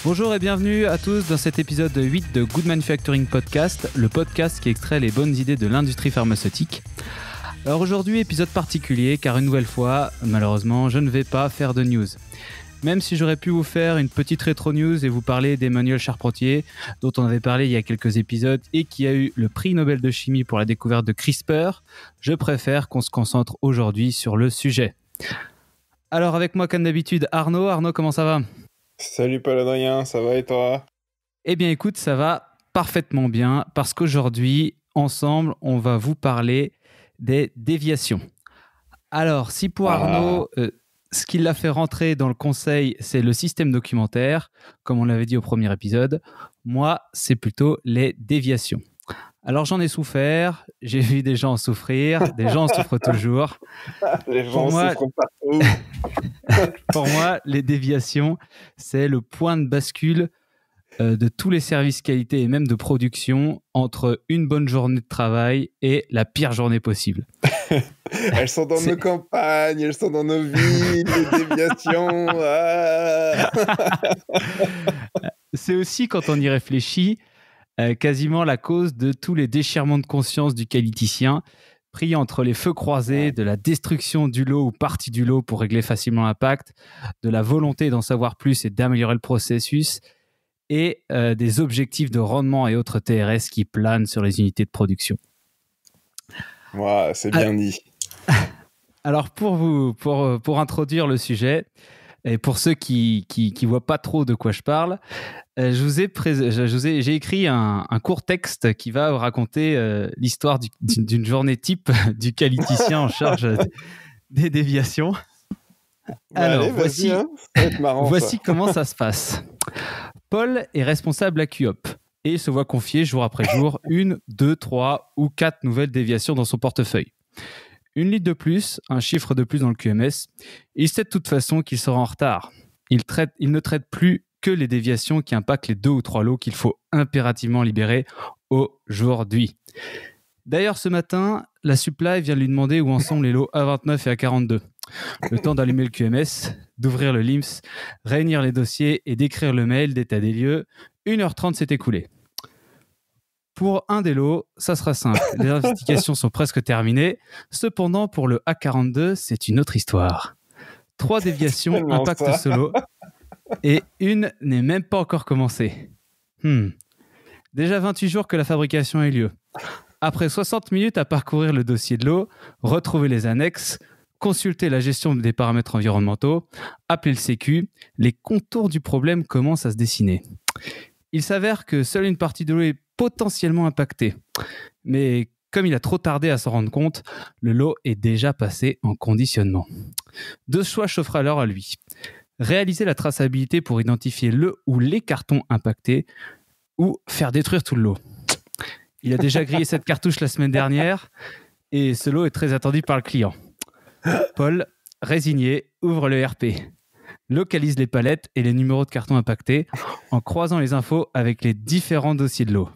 Bonjour et bienvenue à tous dans cet épisode 8 de Good Manufacturing Podcast, le podcast qui extrait les bonnes idées de l'industrie pharmaceutique. Alors aujourd'hui, épisode particulier car une nouvelle fois, malheureusement, je ne vais pas faire de news. Même si j'aurais pu vous faire une petite rétro news et vous parler d'Emmanuel Charpentier, dont on avait parlé il y a quelques épisodes et qui a eu le prix Nobel de chimie pour la découverte de CRISPR, je préfère qu'on se concentre aujourd'hui sur le sujet. Alors avec moi comme d'habitude, Arnaud. Arnaud, comment ça va ? Salut Paul-Adrien, ça va et toi ? Eh bien écoute, ça va parfaitement bien parce qu'aujourd'hui, ensemble, on va vous parler des déviations. Alors, si pour Arnaud, ce qui l'a fait rentrer dans le conseil, c'est le système documentaire, comme on l'avait dit au premier épisode, moi, c'est plutôt les déviations. Alors, j'en ai souffert, j'ai vu des gens en souffrir, des gens en souffrent toujours. Les gens souffrent partout. Pour moi, les déviations, c'est le point de bascule de tous les services qualité et même de production entre une bonne journée de travail et la pire journée possible. Elles sont dans nos campagnes, elles sont dans nos villes, les déviations. C'est aussi, quand on y réfléchit, quasiment la cause de tous les déchirements de conscience du qualiticien, pris entre les feux croisés, de la destruction du lot ou partie du lot pour régler facilement l'impact, de la volonté d'en savoir plus et d'améliorer le processus, et des objectifs de rendement et autres TRS qui planent sur les unités de production. Ouais, c'est bien dit. Alors pour introduire le sujet, et pour ceux qui voient pas trop de quoi je parle, j'ai écrit un court texte qui va raconter l'histoire d'une journée type du qualiticien en charge des déviations. Alors, allez, voici, ça va être marrant, voici comment ça se passe. Paul est responsable à QOP et se voit confier jour après jour 1, 2, 3 ou 4 nouvelles déviations dans son portefeuille. Une litre de plus, un chiffre de plus dans le QMS, il sait de toute façon qu'il sera en retard. Il ne traite plus que les déviations qui impactent les 2 ou 3 lots qu'il faut impérativement libérer aujourd'hui. D'ailleurs, ce matin, la supply vient lui demander où en sont les lots A29 et A42. Le temps d'allumer le QMS, d'ouvrir le LIMS, réunir les dossiers et d'écrire le mail d'état des lieux, 1h30 s'est écoulée. Pour un des lots, ça sera simple. Les investigations sont presque terminées. Cependant, pour le A42, c'est une autre histoire. 3 déviations impactent ce lot et une n'est même pas encore commencée. Déjà 28 jours que la fabrication a eu lieu. Après 60 minutes à parcourir le dossier de l'eau, retrouver les annexes, consulter la gestion des paramètres environnementaux, appeler le Sécu, les contours du problème commencent à se dessiner. Il s'avère que seule une partie de l'eau est potentiellement impactée. Mais comme il a trop tardé à s'en rendre compte, le lot est déjà passé en conditionnement. 2 choix s'offrent alors à lui. Réaliser la traçabilité pour identifier le ou les cartons impactés ou faire détruire tout le lot. Il a déjà grillé cette cartouche la semaine dernière et ce lot est très attendu par le client. Paul, résigné, ouvre le RP, localise les palettes et les numéros de cartons impactés en croisant les infos avec les différents dossiers de l'eau.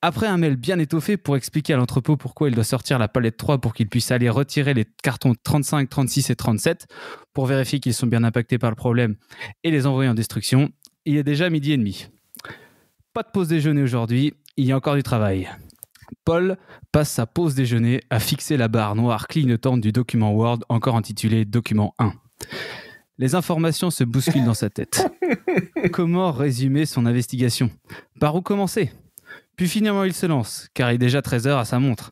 Après un mail bien étoffé pour expliquer à l'entrepôt pourquoi il doit sortir la palette 3 pour qu'il puisse aller retirer les cartons 35, 36 et 37 pour vérifier qu'ils sont bien impactés par le problème et les envoyer en destruction, il est déjà 12h30. Pas de pause déjeuner aujourd'hui, il y a encore du travail. Paul passe sa pause déjeuner à fixer la barre noire clignotante du document Word encore intitulé document 1. Les informations se bousculent dans sa tête. Comment résumer son investigation ? Par où commencer ? Puis finalement il se lance, car il est déjà 13h à sa montre.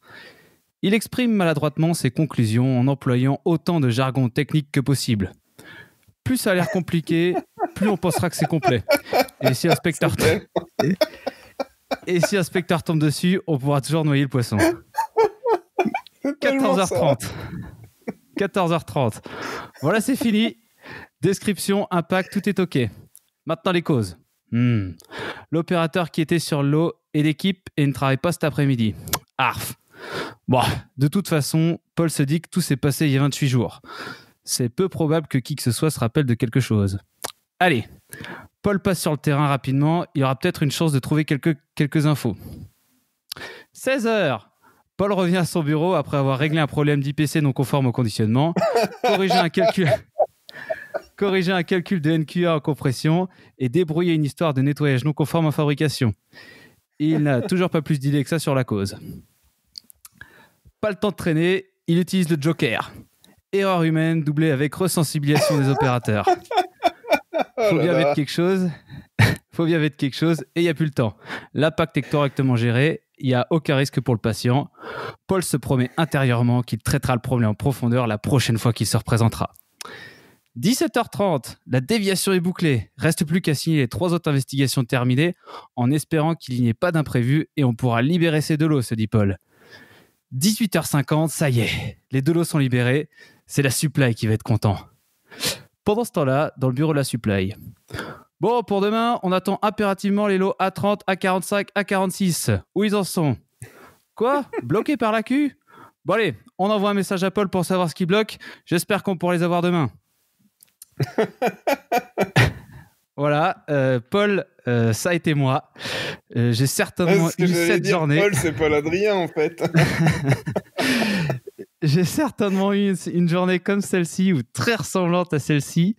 Il exprime maladroitement ses conclusions en employant autant de jargon technique que possible. Plus ça a l'air compliqué, plus on pensera que c'est complet. Et si un spectateur tombe dessus, on pourra toujours noyer le poisson. 14h30. 14h30. Voilà, c'est fini. Description, impact, tout est OK. Maintenant, les causes. L'opérateur qui était sur l'eau et l'équipe et ne travaille pas cet après-midi. Arf. Bon, de toute façon, Paul se dit que tout s'est passé il y a 28 jours. C'est peu probable que qui que ce soit se rappelle de quelque chose. Allez, Paul passe sur le terrain rapidement. Il aura peut-être une chance de trouver quelques infos. 16h. Paul revient à son bureau après avoir réglé un problème d'IPC non conforme au conditionnement, corrigé un calcul corriger un calcul de NQA en compression et débrouiller une histoire de nettoyage non conforme en fabrication. Il n'a toujours pas plus d'idées que ça sur la cause. Pas le temps de traîner, il utilise le Joker. Erreur humaine doublée avec resensibilisation des opérateurs. Faut bien mettre quelque chose. Faut bien mettre quelque chose et il n'y a plus le temps. L'impact est correctement géré. Il n'y a aucun risque pour le patient. Paul se promet intérieurement qu'il traitera le problème en profondeur la prochaine fois qu'il se représentera. 17h30, la déviation est bouclée. Reste plus qu'à signer les 3 autres investigations terminées en espérant qu'il n'y ait pas d'imprévu et on pourra libérer ces deux lots, se dit Paul. 18h50, ça y est, les deux lots sont libérés. C'est la supply qui va être content. Pendant ce temps-là, dans le bureau de la supply. Bon, pour demain, on attend impérativement les lots A30, A45, A46. Où ils en sont ? Quoi ? Bloqués par la Q ? Bon allez, on envoie un message à Paul pour savoir ce qui bloque. J'espère qu'on pourra les avoir demain. Voilà, Paul, ça a été moi. J'ai certainement eu cette journée. Paul, c'est Paul Adrien en fait. J'ai certainement eu une journée comme celle-ci ou très ressemblante à celle-ci.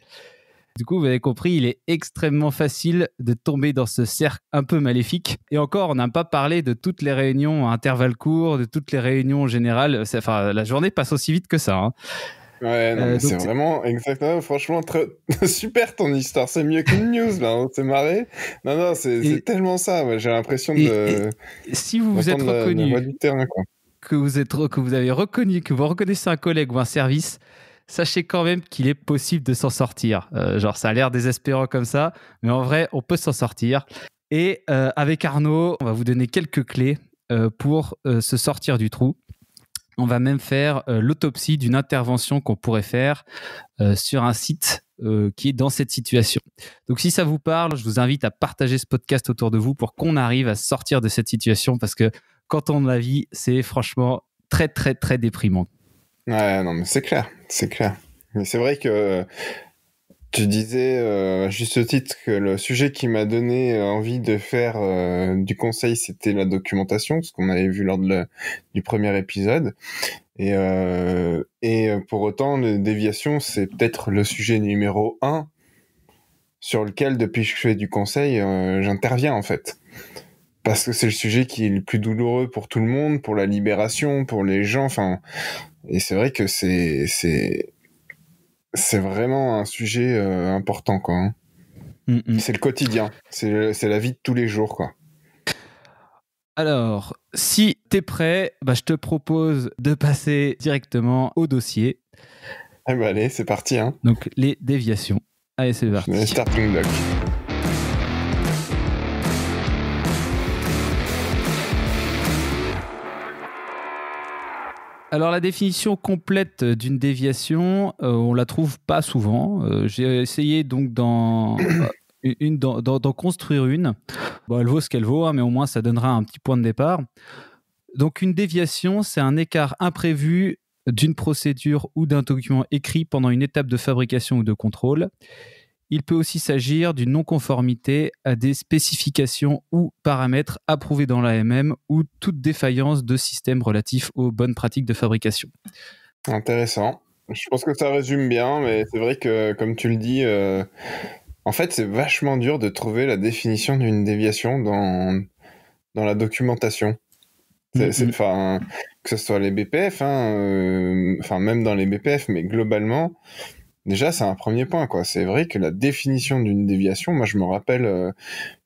Du coup, vous avez compris, il est extrêmement facile de tomber dans ce cercle un peu maléfique. Et encore, on n'a pas parlé de toutes les réunions à intervalles courts, de toutes les réunions générales. Enfin, la journée passe aussi vite que ça. Hein. Ouais, non, mais c'est vraiment, exactement, franchement, super ton histoire. C'est mieux qu'une news, là, on s'est marré. Non, c'est tellement ça. Ouais, j'ai l'impression de. Si vous vous êtes reconnu, du terrain, quoi. Que vous avez reconnu, que vous reconnaissez un collègue ou un service, sachez quand même qu'il est possible de s'en sortir. Genre, ça a l'air désespérant comme ça, mais en vrai, on peut s'en sortir. Et avec Arnaud, on va vous donner quelques clés pour se sortir du trou. On va même faire l'autopsie d'une intervention qu'on pourrait faire sur un site qui est dans cette situation. Donc, si ça vous parle, je vous invite à partager ce podcast autour de vous pour qu'on arrive à sortir de cette situation parce que quand on la vit, c'est franchement très, très, très déprimant. Ouais, non, mais c'est clair. Mais c'est vrai que tu disais à juste titre que le sujet qui m'a donné envie de faire du conseil, c'était la documentation, ce qu'on avait vu lors du premier épisode. Et pour autant, les déviations, c'est peut-être le sujet numéro 1 sur lequel, depuis que je fais du conseil, j'interviens en fait. Parce que c'est le sujet qui est le plus douloureux pour tout le monde, pour la libération, pour les gens. Enfin, et c'est vrai que c'est vraiment un sujet important, quoi. Hein. C'est le quotidien, c'est la vie de tous les jours, quoi. Alors, si t'es prêt, je te propose de passer directement au dossier. Allez, c'est parti. Hein. Donc, les déviations. Allez, c'est parti. Le starting block. Alors, la définition complète d'une déviation, on la trouve pas souvent. J'ai essayé donc d'en construire une. Bon, elle vaut ce qu'elle vaut, hein, mais au moins ça donnera un petit point de départ. Donc, une déviation, c'est un écart imprévu d'une procédure ou d'un document écrit pendant une étape de fabrication ou de contrôle. Il peut aussi s'agir d'une non-conformité à des spécifications ou paramètres approuvés dans l'AMM ou toute défaillance de système relatif aux bonnes pratiques de fabrication. Intéressant. Je pense que ça résume bien, mais c'est vrai que, comme tu le dis, en fait, c'est vachement dur de trouver la définition d'une déviation dans la documentation. Que ce soit les BPF, même dans les BPF, mais globalement... Déjà, c'est un premier point, quoi. C'est vrai que la définition d'une déviation, moi, je me rappelle,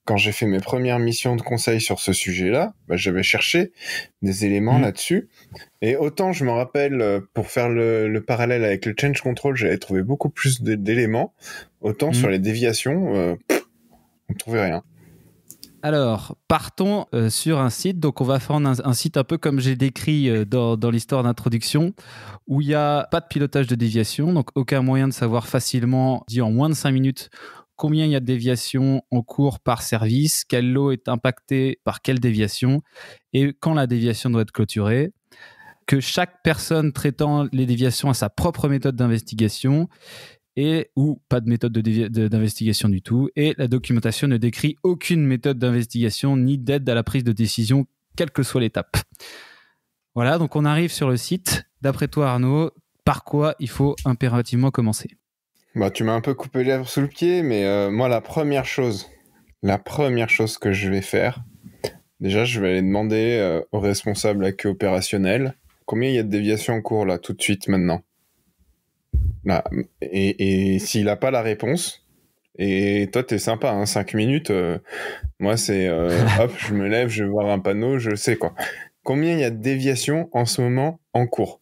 quand j'ai fait mes premières missions de conseil sur ce sujet-là, j'avais cherché des éléments là-dessus. Et autant, je me rappelle, pour faire le parallèle avec le change control, j'avais trouvé beaucoup plus d'éléments. Autant sur les déviations, on ne trouvait rien. Alors, partons sur un site. Donc, on va faire un site un peu comme j'ai décrit dans l'histoire d'introduction, où il n'y a pas de pilotage de déviation, donc aucun moyen de savoir facilement, dit en moins de 5 minutes, combien il y a de déviations en cours par service, quel lot est impacté par quelle déviation, et quand la déviation doit être clôturée, que chaque personne traitant les déviations a sa propre méthode d'investigation, ou pas de méthode d'investigation du tout, et la documentation ne décrit aucune méthode d'investigation ni d'aide à la prise de décision, quelle que soit l'étape. Voilà, donc on arrive sur le site. D'après toi, Arnaud, par quoi il faut impérativement commencer ? Bah, tu m'as un peu coupé l'herbe sous le pied, mais moi, la première chose que je vais faire, déjà, je vais aller demander au responsable accueil opérationnel combien il y a de déviations en cours là, tout de suite, maintenant. Là. Et s'il n'a pas la réponse, et toi, t'es sympa, hein, 5 minutes, moi, c'est hop, je me lève, je vais voir un panneau, je sais quoi. Combien il y a de déviations en ce moment en cours?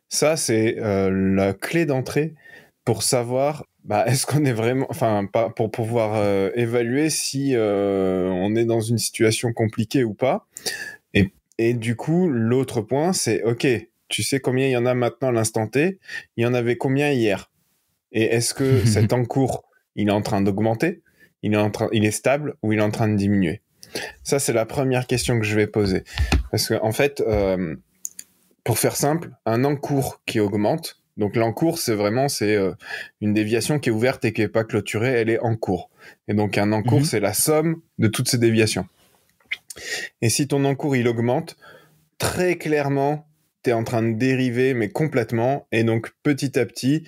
Ça, c'est la clé d'entrée pour savoir, bah, est-ce qu'on est vraiment, enfin, pas pour pouvoir évaluer si on est dans une situation compliquée ou pas. Et du coup, l'autre point, c'est, ok, tu sais combien il y en a maintenant à l'instant T, il y en avait combien hier? Et est-ce que cet encours, il est en train d'augmenter, il est stable ou il est en train de diminuer? Ça, c'est la première question que je vais poser. Parce que, en fait, pour faire simple, un encours qui augmente, donc l'encours, c'est une déviation qui est ouverte et qui n'est pas clôturée, elle est en cours. Et donc un encours, c'est la somme de toutes ces déviations. Et si ton encours, il augmente, très clairement, tu es en train de dériver, mais complètement. Et donc petit à petit,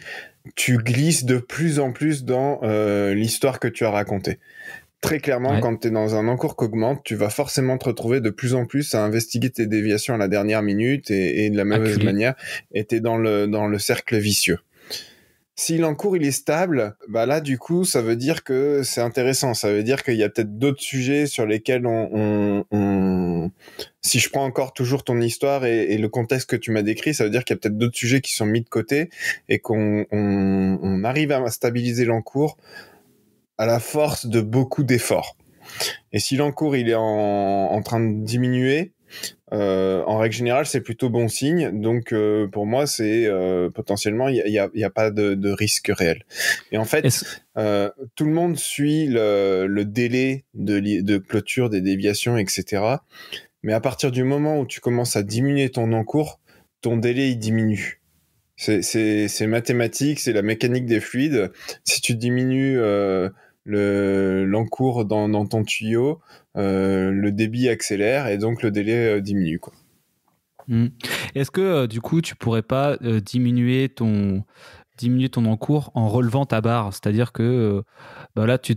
tu glisses de plus en plus dans l'histoire que tu as racontée. Très clairement, Ouais. quand tu es dans un encours qui augmente, tu vas forcément te retrouver de plus en plus à investiguer tes déviations à la dernière minute et de la mauvaise Acculé. manière, et tu es dans le cercle vicieux. Si l'encours il est stable, bah là du coup ça veut dire que c'est intéressant. Ça veut dire qu'il y a peut-être d'autres sujets sur lesquels si je prends encore toujours ton histoire et le contexte que tu m'as décrit, ça veut dire qu'il y a peut-être d'autres sujets qui sont mis de côté et qu'on arrive à stabiliser l'encours à la force de beaucoup d'efforts. Et si l'encours il est en train de diminuer, en règle générale, c'est plutôt bon signe. Donc, pour moi, c'est potentiellement, il y a pas de risque réel. Et en fait, tout le monde suit le délai de clôture des déviations, etc. Mais à partir du moment où tu commences à diminuer ton encours, ton délai, il diminue. C'est mathématique, c'est la mécanique des fluides. Si tu diminues l'encours dans ton tuyau, le débit accélère et donc le délai diminue, quoi. Est-ce que du coup tu pourrais pas diminuer ton encours en relevant ta barre, c'est-à-dire que bah là tu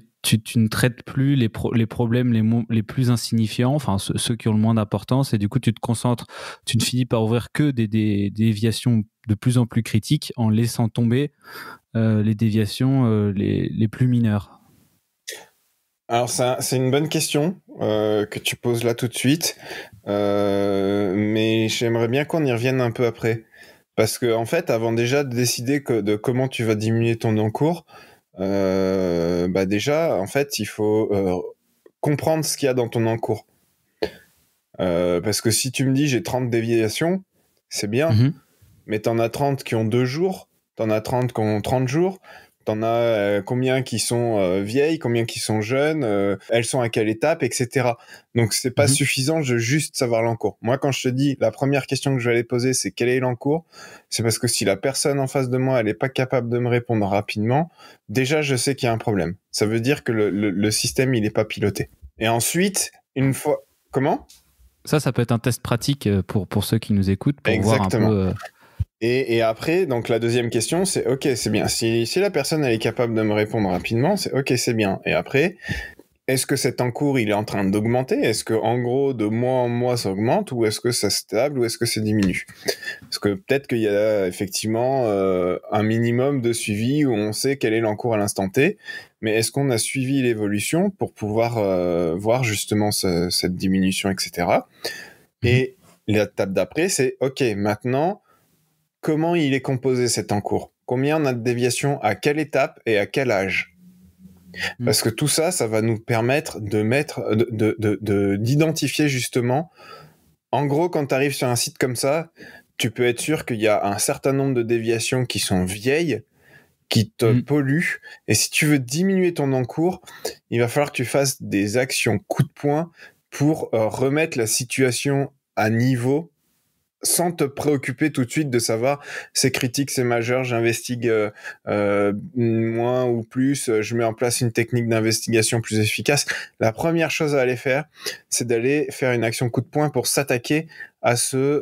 ne traites plus les problèmes les plus insignifiants, enfin ceux qui ont le moins d'importance, et du coup tu ne finis par ouvrir que des déviations de plus en plus critiques en laissant tomber les déviations les plus mineures. Alors c'est une bonne question que tu poses là tout de suite, mais j'aimerais bien qu'on y revienne un peu après, parce que en fait, avant déjà de décider de comment tu vas diminuer ton encours, bah déjà, en fait, il faut comprendre ce qu'il y a dans ton encours, parce que si tu me dis j'ai 30 déviations, c'est bien, mais t'en as 30 qui ont 2 jours, t'en as 30 qui ont 30 jours, t'en as combien qui sont vieilles, combien qui sont jeunes, elles sont à quelle étape, etc. Donc c'est pas suffisant de juste savoir l'encours. Moi, quand je te dis, la première question que je vais aller poser, c'est quel est l'encours, c'est parce que si la personne en face de moi, elle est pas capable de me répondre rapidement, déjà je sais qu'il y a un problème. Ça veut dire que le système, il est pas piloté. Et ensuite, une fois... Comment ? Ça peut être un test pratique pour ceux qui nous écoutent, pour Exactement. voir un peu... Et après, donc la deuxième question, c'est ok, c'est bien. Si la personne elle est capable de me répondre rapidement, c'est ok, c'est bien. Et après, est-ce que cet encours il est en train d'augmenter? Est-ce que en gros de mois en mois ça augmente, ou est-ce que ça stable, ou est-ce que ça diminue? Parce que peut-être qu'il y a effectivement un minimum de suivi où on sait quel est l'encours à l'instant T, mais est-ce qu'on a suivi l'évolution pour pouvoir voir justement cette diminution, etc. Et l'étape d'après, c'est ok, maintenant comment il est composé cet encours? Combien on a de déviations à quelle étape et à quel âge? Parce que tout ça, ça va nous permettre d'identifier justement. En gros, quand tu arrives sur un site comme ça, tu peux être sûr qu'il y a un certain nombre de déviations qui sont vieilles, qui te polluent. Et si tu veux diminuer ton encours, il va falloir que tu fasses des actions coup de poing pour remettre la situation à niveau sans te préoccuper tout de suite de savoir c'est critique, c'est majeur, j'investigue moins ou plus, je mets en place une technique d'investigation plus efficace. La première chose à aller faire, c'est d'aller faire une action coup de poing pour s'attaquer à ce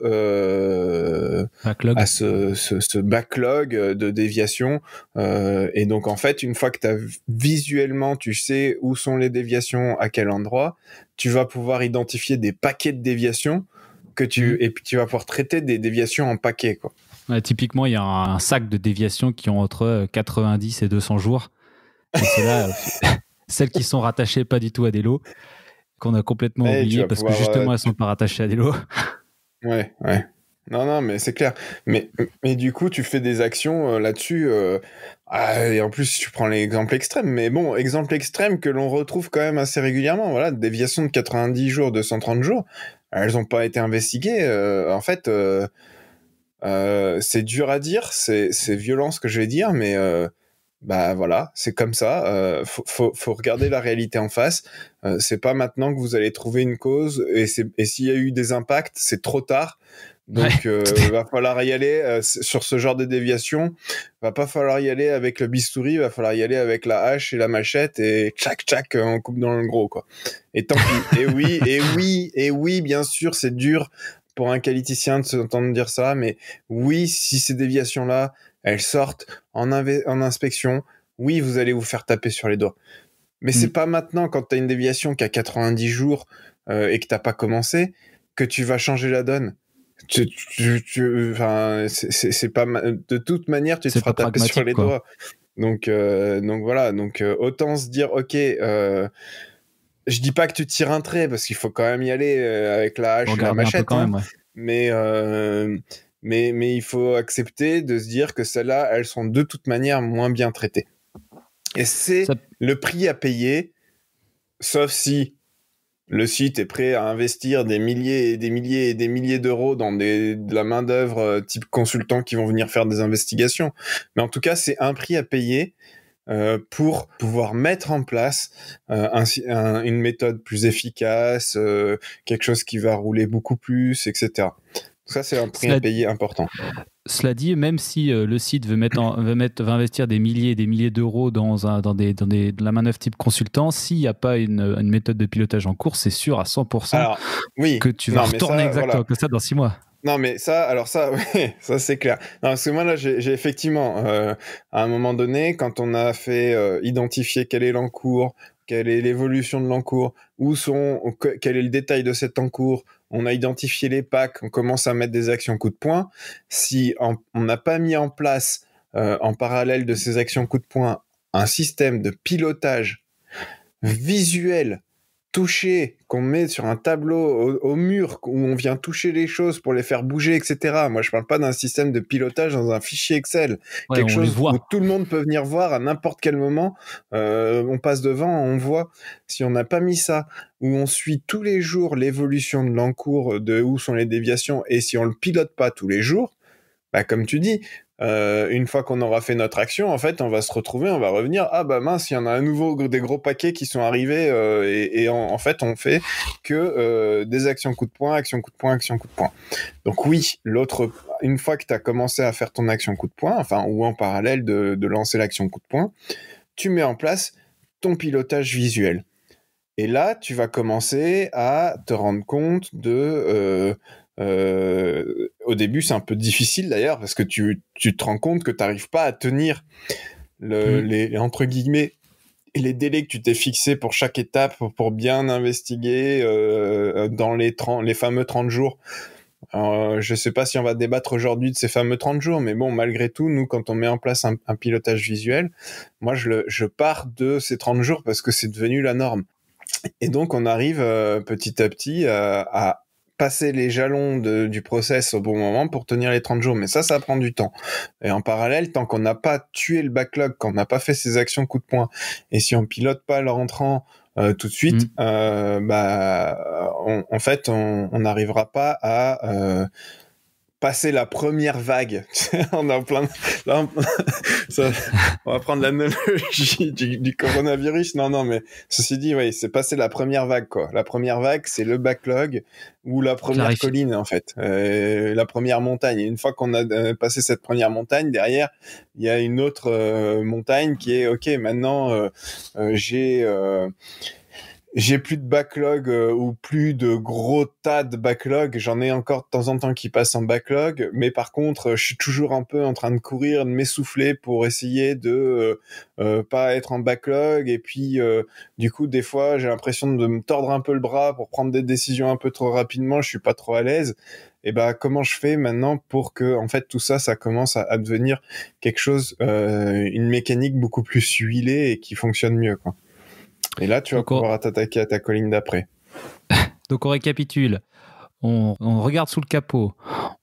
backlog de déviation. Et donc, en fait, une fois que visuellement, tu sais où sont les déviations, à quel endroit, tu vas pouvoir identifier des paquets de déviations et puis tu vas pouvoir traiter des déviations en paquets, quoi. Ouais, typiquement, il y a un sac de déviations qui ont entre 90 et 200 jours. Et c'est là, celles qui sont rattachées pas du tout à des lots, qu'on a complètement oublié parce que justement, elles sont pas rattachées à des lots. Ouais. Non, mais c'est clair. Mais du coup, tu fais des actions là-dessus. Et en plus, tu prends l'exemple extrême. Mais bon, exemple extrême que l'on retrouve quand même assez régulièrement. Voilà, déviation de 90 jours, de 130 jours. Elles n'ont pas été investiguées. En fait, c'est dur à dire. C'est violent ce que je vais dire, mais bah voilà, c'est comme ça. Faut regarder la réalité en face. C'est pas maintenant que vous allez trouver une cause. Et s'il y a eu des impacts, c'est trop tard. Donc, va falloir y aller sur ce genre de déviation. Va pas falloir y aller avec le bistouri, va falloir y aller avec la hache et la machette et tchac, on coupe dans le gros, quoi. Et tant pis. et oui, bien sûr, c'est dur pour un qualiticien de s'entendre dire ça, mais oui, si ces déviations-là, elles sortent en inspection, oui, vous allez vous faire taper sur les doigts. Mais c'est pas maintenant, quand t'as une déviation qui a 90 jours et que t'as pas commencé, que tu vas changer la donne. Enfin, c'est pas de toute manière, tu te feras taper sur les doigts. Donc voilà. Donc autant se dire, ok, je dis pas que tu tires un trait parce qu'il faut quand même y aller avec la hache et la machette. Quand même, ouais. Mais il faut accepter de se dire que celles-là, elles sont de toute manière moins bien traitées. Et c'est le prix à payer, sauf si le site est prêt à investir des milliers et des milliers et des milliers d'euros dans de la main-d'œuvre type consultant qui vont venir faire des investigations. Mais en tout cas, c'est un prix à payer pour pouvoir mettre en place une méthode plus efficace, quelque chose qui va rouler beaucoup plus, etc. Ça, c'est un prix à payer important. Cela dit, même si le site va investir des milliers et des milliers d'euros dans de la manœuvre type consultant, s'il n'y a pas une méthode de pilotage en cours, c'est sûr à 100% que tu vas retourner exactement comme ça dans 6 mois. Non, mais ça, ouais, ça c'est clair. Non, parce que moi là, j'ai effectivement, à un moment donné, quand on a fait identifier quel est l'encours, quelle est l'évolution de l'encours, quel est le détail de cet encours, on a identifié les packs, on commence à mettre des actions coup de poing. Si on n'a pas mis en place, en parallèle de ces actions coup de poing, un système de pilotage visuel, touché, qu'on met sur un tableau au mur, où on vient toucher les choses pour les faire bouger, etc. Moi, je parle pas d'un système de pilotage dans un fichier Excel. Quelque chose où tout le monde peut venir voir à n'importe quel moment. On passe devant, on voit. Si on n'a pas mis ça, où on suit tous les jours l'évolution de l'encours, de où sont les déviations, et si on le pilote pas tous les jours, bah, comme tu dis, une fois qu'on aura fait notre action, en fait, on va se retrouver, on va revenir. Ah bah mince, il y en a à nouveau des gros paquets qui sont arrivés et en fait, on fait que des actions coup de poing, action coup de poing, action coup de poing. Donc oui, une fois que tu as commencé à faire ton action coup de poing, enfin ou en parallèle de lancer l'action coup de poing, tu mets en place ton pilotage visuel. Et là, tu vas commencer à te rendre compte au début, c'est un peu difficile d'ailleurs parce que tu te rends compte que tu n'arrives pas à tenir les entre guillemets les délais que tu t'es fixés pour chaque étape pour bien investiguer dans les fameux 30 jours. Je sais pas si on va débattre aujourd'hui de ces fameux 30 jours, mais bon, malgré tout, nous, quand on met en place un pilotage visuel, moi, je pars de ces 30 jours parce que c'est devenu la norme. Et donc, on arrive petit à petit à passer les jalons du process au bon moment pour tenir les 30 jours. Mais ça prend du temps. Et en parallèle, tant qu'on n'a pas tué le backlog, qu'on n'a pas fait ces actions coup de poing, et si on pilote pas le rentrant tout de suite, en fait, on n'arrivera pas à passer la première vague. On est en plein... Là, on va prendre l'analogie du coronavirus. Non, mais ceci dit, oui, c'est passer la première vague, quoi. La première vague, c'est le backlog ou la première colline, en fait. La première montagne. Et une fois qu'on a passé cette première montagne, derrière, il y a une autre montagne qui est, OK, maintenant, j'ai plus de backlog ou plus de gros tas de backlog. J'en ai encore de temps en temps qui passent en backlog, mais par contre, je suis toujours un peu en train de courir, de m'essouffler pour essayer de pas être en backlog. Et puis, du coup, des fois, j'ai l'impression de me tordre un peu le bras pour prendre des décisions un peu trop rapidement. Je suis pas trop à l'aise. Et ben, comment je fais maintenant pour que, en fait, tout ça, ça commence à devenir quelque chose, une mécanique beaucoup plus huilée et qui fonctionne mieux, quoi. Et là, tu vas pouvoir t'attaquer à ta colline d'après. Donc, on récapitule. On regarde sous le capot.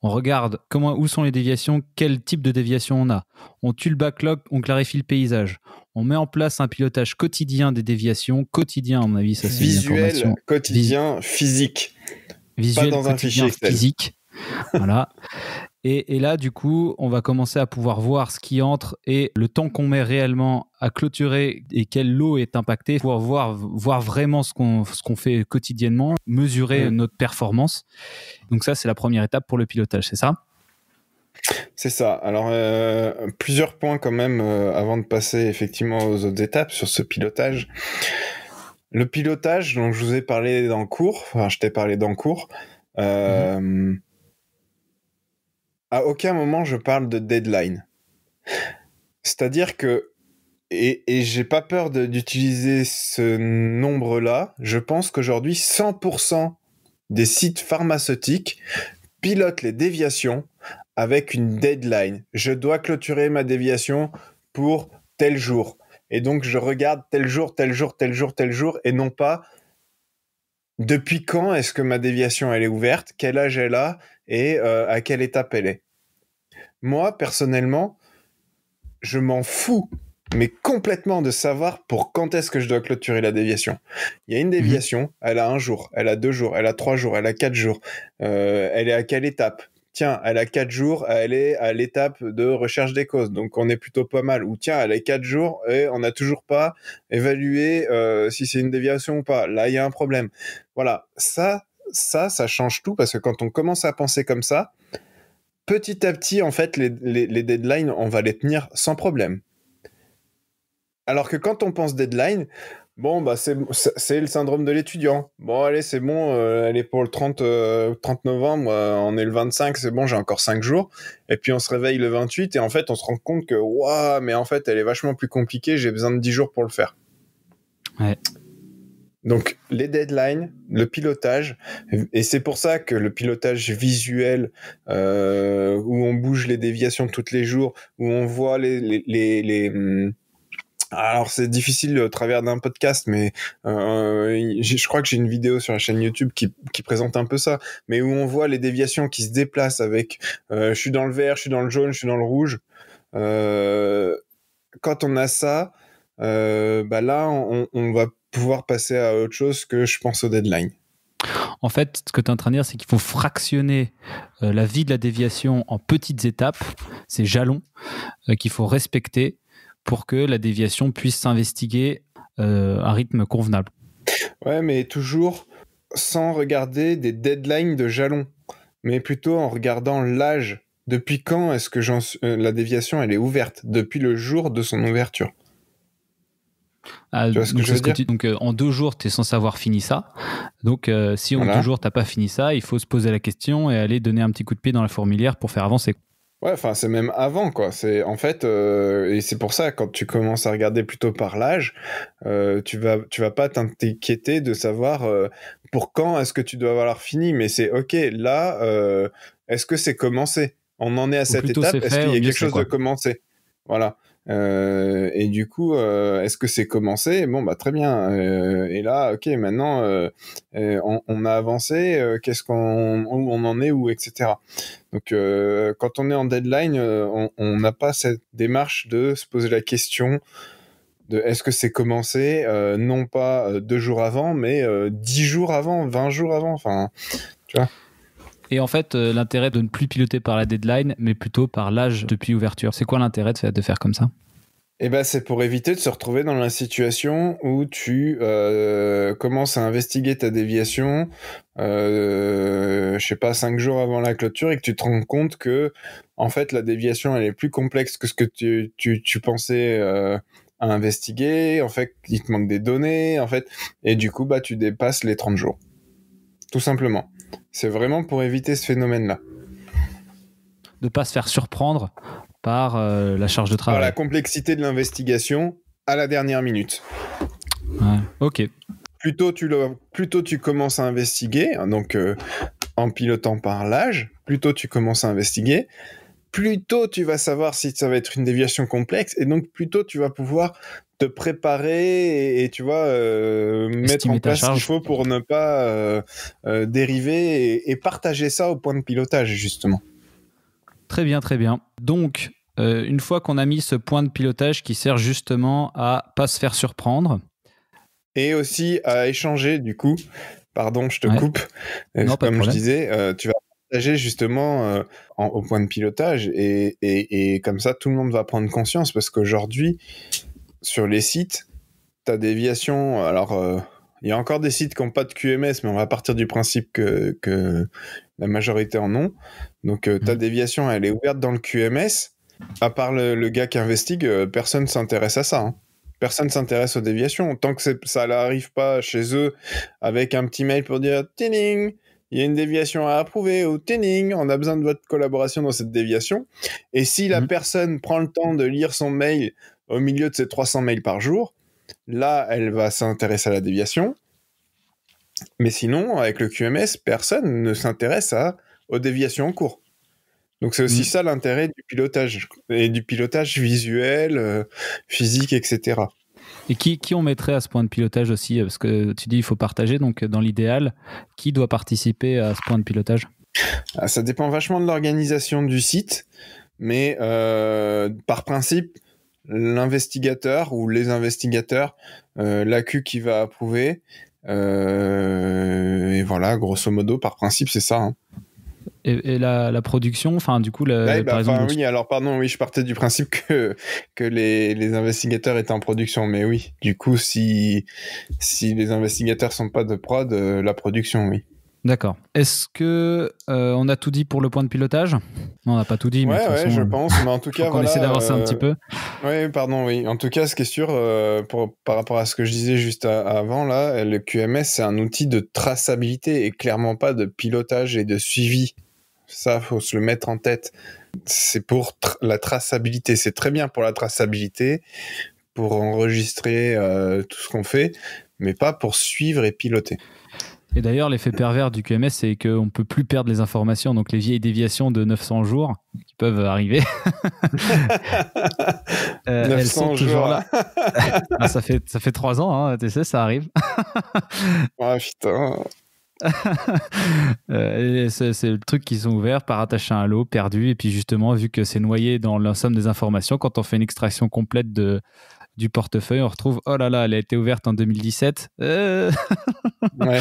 On regarde où sont les déviations, quel type de déviation on a. On tue le backlog, on clarifie le paysage. On met en place un pilotage quotidien des déviations. Quotidien, à mon avis, ça c'est visuel, quotidien, physique. Visuel, pas dans un fichier Excel. Physique. Voilà. Et là, du coup, on va commencer à pouvoir voir ce qui entre et le temps qu'on met réellement à clôturer et quel lot est impacté, pour voir vraiment ce qu'on fait quotidiennement, mesurer notre performance. Donc ça, c'est la première étape pour le pilotage, c'est ça ? C'est ça. Alors, plusieurs points quand même avant de passer effectivement aux autres étapes sur ce pilotage. Le pilotage dont je vous ai parlé dans le cours, je t'ai parlé dans le cours, à aucun moment je parle de deadline. C'est-à-dire que, et j'ai pas peur d'utiliser ce nombre-là, je pense qu'aujourd'hui 100% des sites pharmaceutiques pilotent les déviations avec une deadline. Je dois clôturer ma déviation pour tel jour. Et donc je regarde tel jour, et non pas depuis quand est-ce que ma déviation elle est ouverte, quel âge elle a et à quelle étape elle est. Moi, personnellement, je m'en fous, mais complètement, de savoir pour quand est-ce que je dois clôturer la déviation. Il y a une déviation, elle a 1 jour, elle a 2 jours, elle a 3 jours, elle a 4 jours. Elle est à quelle étape ? Tiens, elle a 4 jours, elle est à l'étape de recherche des causes, donc on est plutôt pas mal. Ou tiens, elle a 4 jours et on n'a toujours pas évalué si c'est une déviation ou pas. Là, il y a un problème. Voilà, ça change tout, parce que quand on commence à penser comme ça, petit à petit, en fait, les deadlines, on va les tenir sans problème. Alors que quand on pense deadline, bon, bah c'est le syndrome de l'étudiant. Bon, allez, c'est bon, elle est pour le 30 novembre, on est le 25, c'est bon, j'ai encore 5 jours. Et puis on se réveille le 28 et en fait, on se rend compte que, waouh, mais en fait, elle est vachement plus compliquée, j'ai besoin de 10 jours pour le faire. Ouais. Donc, les deadlines, le pilotage, et c'est pour ça que le pilotage visuel, où on bouge les déviations tous les jours, où on voit alors c'est difficile au travers d'un podcast, mais je crois que j'ai une vidéo sur la chaîne YouTube qui présente un peu ça, mais où on voit les déviations qui se déplacent avec je suis dans le vert, je suis dans le jaune, je suis dans le rouge. Quand on a ça, bah là on va pouvoir passer à autre chose que je pense au deadline. En fait, ce que tu es en train de dire, c'est qu'il faut fractionner la vie de la déviation en petites étapes, ces jalons qu'il faut respecter pour que la déviation puisse s'investiguer à un rythme convenable. Ouais, mais toujours sans regarder des deadlines de jalons, mais plutôt en regardant l'âge. Depuis quand est-ce que la déviation elle est ouverte ? Depuis le jour de son ouverture. Tu vois ce que je veux dire ? Donc en 2 jours, tu es censé avoir fini ça. Donc si en 2 jours, tu n'as pas fini ça, il faut se poser la question et aller donner un petit coup de pied dans la fourmilière pour faire avancer. Ouais, enfin c'est même avant, quoi. C'est en fait, et c'est pour ça, quand tu commences à regarder plutôt par l'âge, tu vas pas t'inquiéter de savoir pour quand est-ce que tu dois avoir fini, mais c'est ok. Là, est-ce que c'est commencé ? On en est à cette étape. Est-ce qu'il y a quelque chose de commencé ? Voilà. Et du coup, est-ce que c'est commencé ? Bon, bah très bien. Et là, ok, maintenant, on a avancé. Où on en est, etc. Donc, quand on est en deadline, on n'a pas cette démarche de se poser la question de est-ce que c'est commencé, non pas 2 jours avant, mais 10 jours avant, 20 jours avant. Enfin, tu vois. Et en fait, l'intérêt de ne plus piloter par la deadline, mais plutôt par l'âge depuis ouverture. C'est quoi l'intérêt de faire comme ça ? Eh ben, c'est pour éviter de se retrouver dans la situation où tu commences à investiguer ta déviation, je sais pas, 5 jours avant la clôture, et que tu te rends compte que, en fait, la déviation, elle est plus complexe que ce que tu pensais à investiguer. En fait, il te manque des données, en fait, et du coup, bah, tu dépasses les 30 jours. Tout simplement. C'est vraiment pour éviter ce phénomène-là. De pas se faire surprendre par la charge de travail. Par la complexité de l'investigation à la dernière minute. Ouais. Ok. Plus tôt tu commences à investiguer, donc en pilotant par l'âge, plus tôt tu commences à investiguer, plus tôt tu vas savoir si ça va être une déviation complexe, et donc plus tôt tu vas pouvoir te préparer et tu vois, mettre en place ce qu'il faut pour ne pas dériver et partager ça au point de pilotage, justement. Très bien, très bien. Donc, une fois qu'on a mis ce point de pilotage qui sert justement à pas se faire surprendre. Et aussi à échanger, du coup. Pardon, je te coupe. Non, comme je disais, tu vas partager justement au point de pilotage et comme ça, tout le monde va prendre conscience parce qu'aujourd'hui, sur les sites, tu as déviation. Alors, il y a encore des sites qui n'ont pas de QMS, mais on va partir du principe que la majorité en ont. Donc, ta déviation, elle est ouverte dans le QMS. À part le gars qui investigue, personne ne s'intéresse à ça. Hein. Personne ne s'intéresse aux déviations. Tant que ça n'arrive pas chez eux avec un petit mail pour dire « Tining, il y a une déviation à approuver » ou « Tining, on a besoin de votre collaboration dans cette déviation ». Et si la personne prend le temps de lire son mail au milieu de ses 300 mails par jour, là, elle va s'intéresser à la déviation. Mais sinon, avec le QMS, personne ne s'intéresse aux déviations en cours. Donc c'est aussi ça l'intérêt du pilotage, et du pilotage visuel, physique, etc. Et qui on mettrait à ce point de pilotage aussi ? Parce que tu dis il faut partager, donc dans l'idéal, qui doit participer à ce point de pilotage ? Ça dépend vachement de l'organisation du site, mais par principe, l'investigateur ou les investigateurs, l'AQ qui va approuver, et voilà, grosso modo, par principe, c'est ça. Hein. Et la production, enfin du coup, par exemple. Oui, alors pardon, oui, je partais du principe que les investigateurs étaient en production, mais oui, du coup, si les investigateurs sont pas de prod, la production, oui. D'accord. Est-ce que on a tout dit pour le point de pilotage ? Non, on n'a pas tout dit, mais de toute façon, je pense, mais en tout cas, on essaie d'avancer un petit peu. Oui, pardon, oui. En tout cas, ce qui est sûr, par rapport à ce que je disais juste avant, là, le QMS, c'est un outil de traçabilité et clairement pas de pilotage et de suivi. Ça, faut se le mettre en tête. C'est pour la traçabilité. C'est très bien pour la traçabilité, pour enregistrer tout ce qu'on fait, mais pas pour suivre et piloter. Et d'ailleurs, l'effet pervers du QMS, c'est qu'on ne peut plus perdre les informations. Donc, les vieilles déviations de 900 jours qui peuvent arriver, 900 elles sont jours. toujours là. Ça fait 3 ans, hein, tu sais, ça arrive. Ah, putain. C'est le truc qu'ils ont ouvert par attaché à un lot perdu, et puis justement vu que c'est noyé dans l'ensemble des informations, quand on fait une extraction complète du portefeuille, on retrouve oh là là, elle a été ouverte en 2017. Ouais.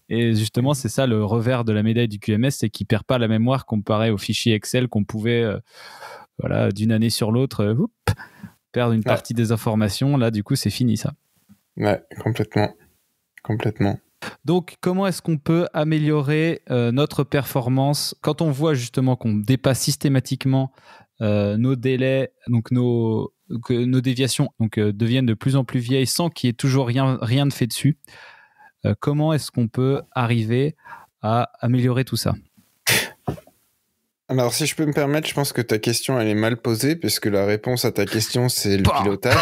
Et justement c'est ça le revers de la médaille du QMS, c'est qu'il perd pas la mémoire comparé aux fichiers Excel qu'on pouvait d'une année sur l'autre perdre une partie des informations. Là du coup c'est fini ça. Ouais, complètement. Donc, comment est-ce qu'on peut améliorer notre performance quand on voit justement qu'on dépasse systématiquement nos délais, donc que nos déviations deviennent de plus en plus vieilles sans qu'il y ait toujours rien de fait dessus. Comment est-ce qu'on peut arriver à améliorer tout ça ? Alors, si je peux me permettre, je pense que ta question, elle est mal posée, puisque la réponse à ta question, c'est le pilotage.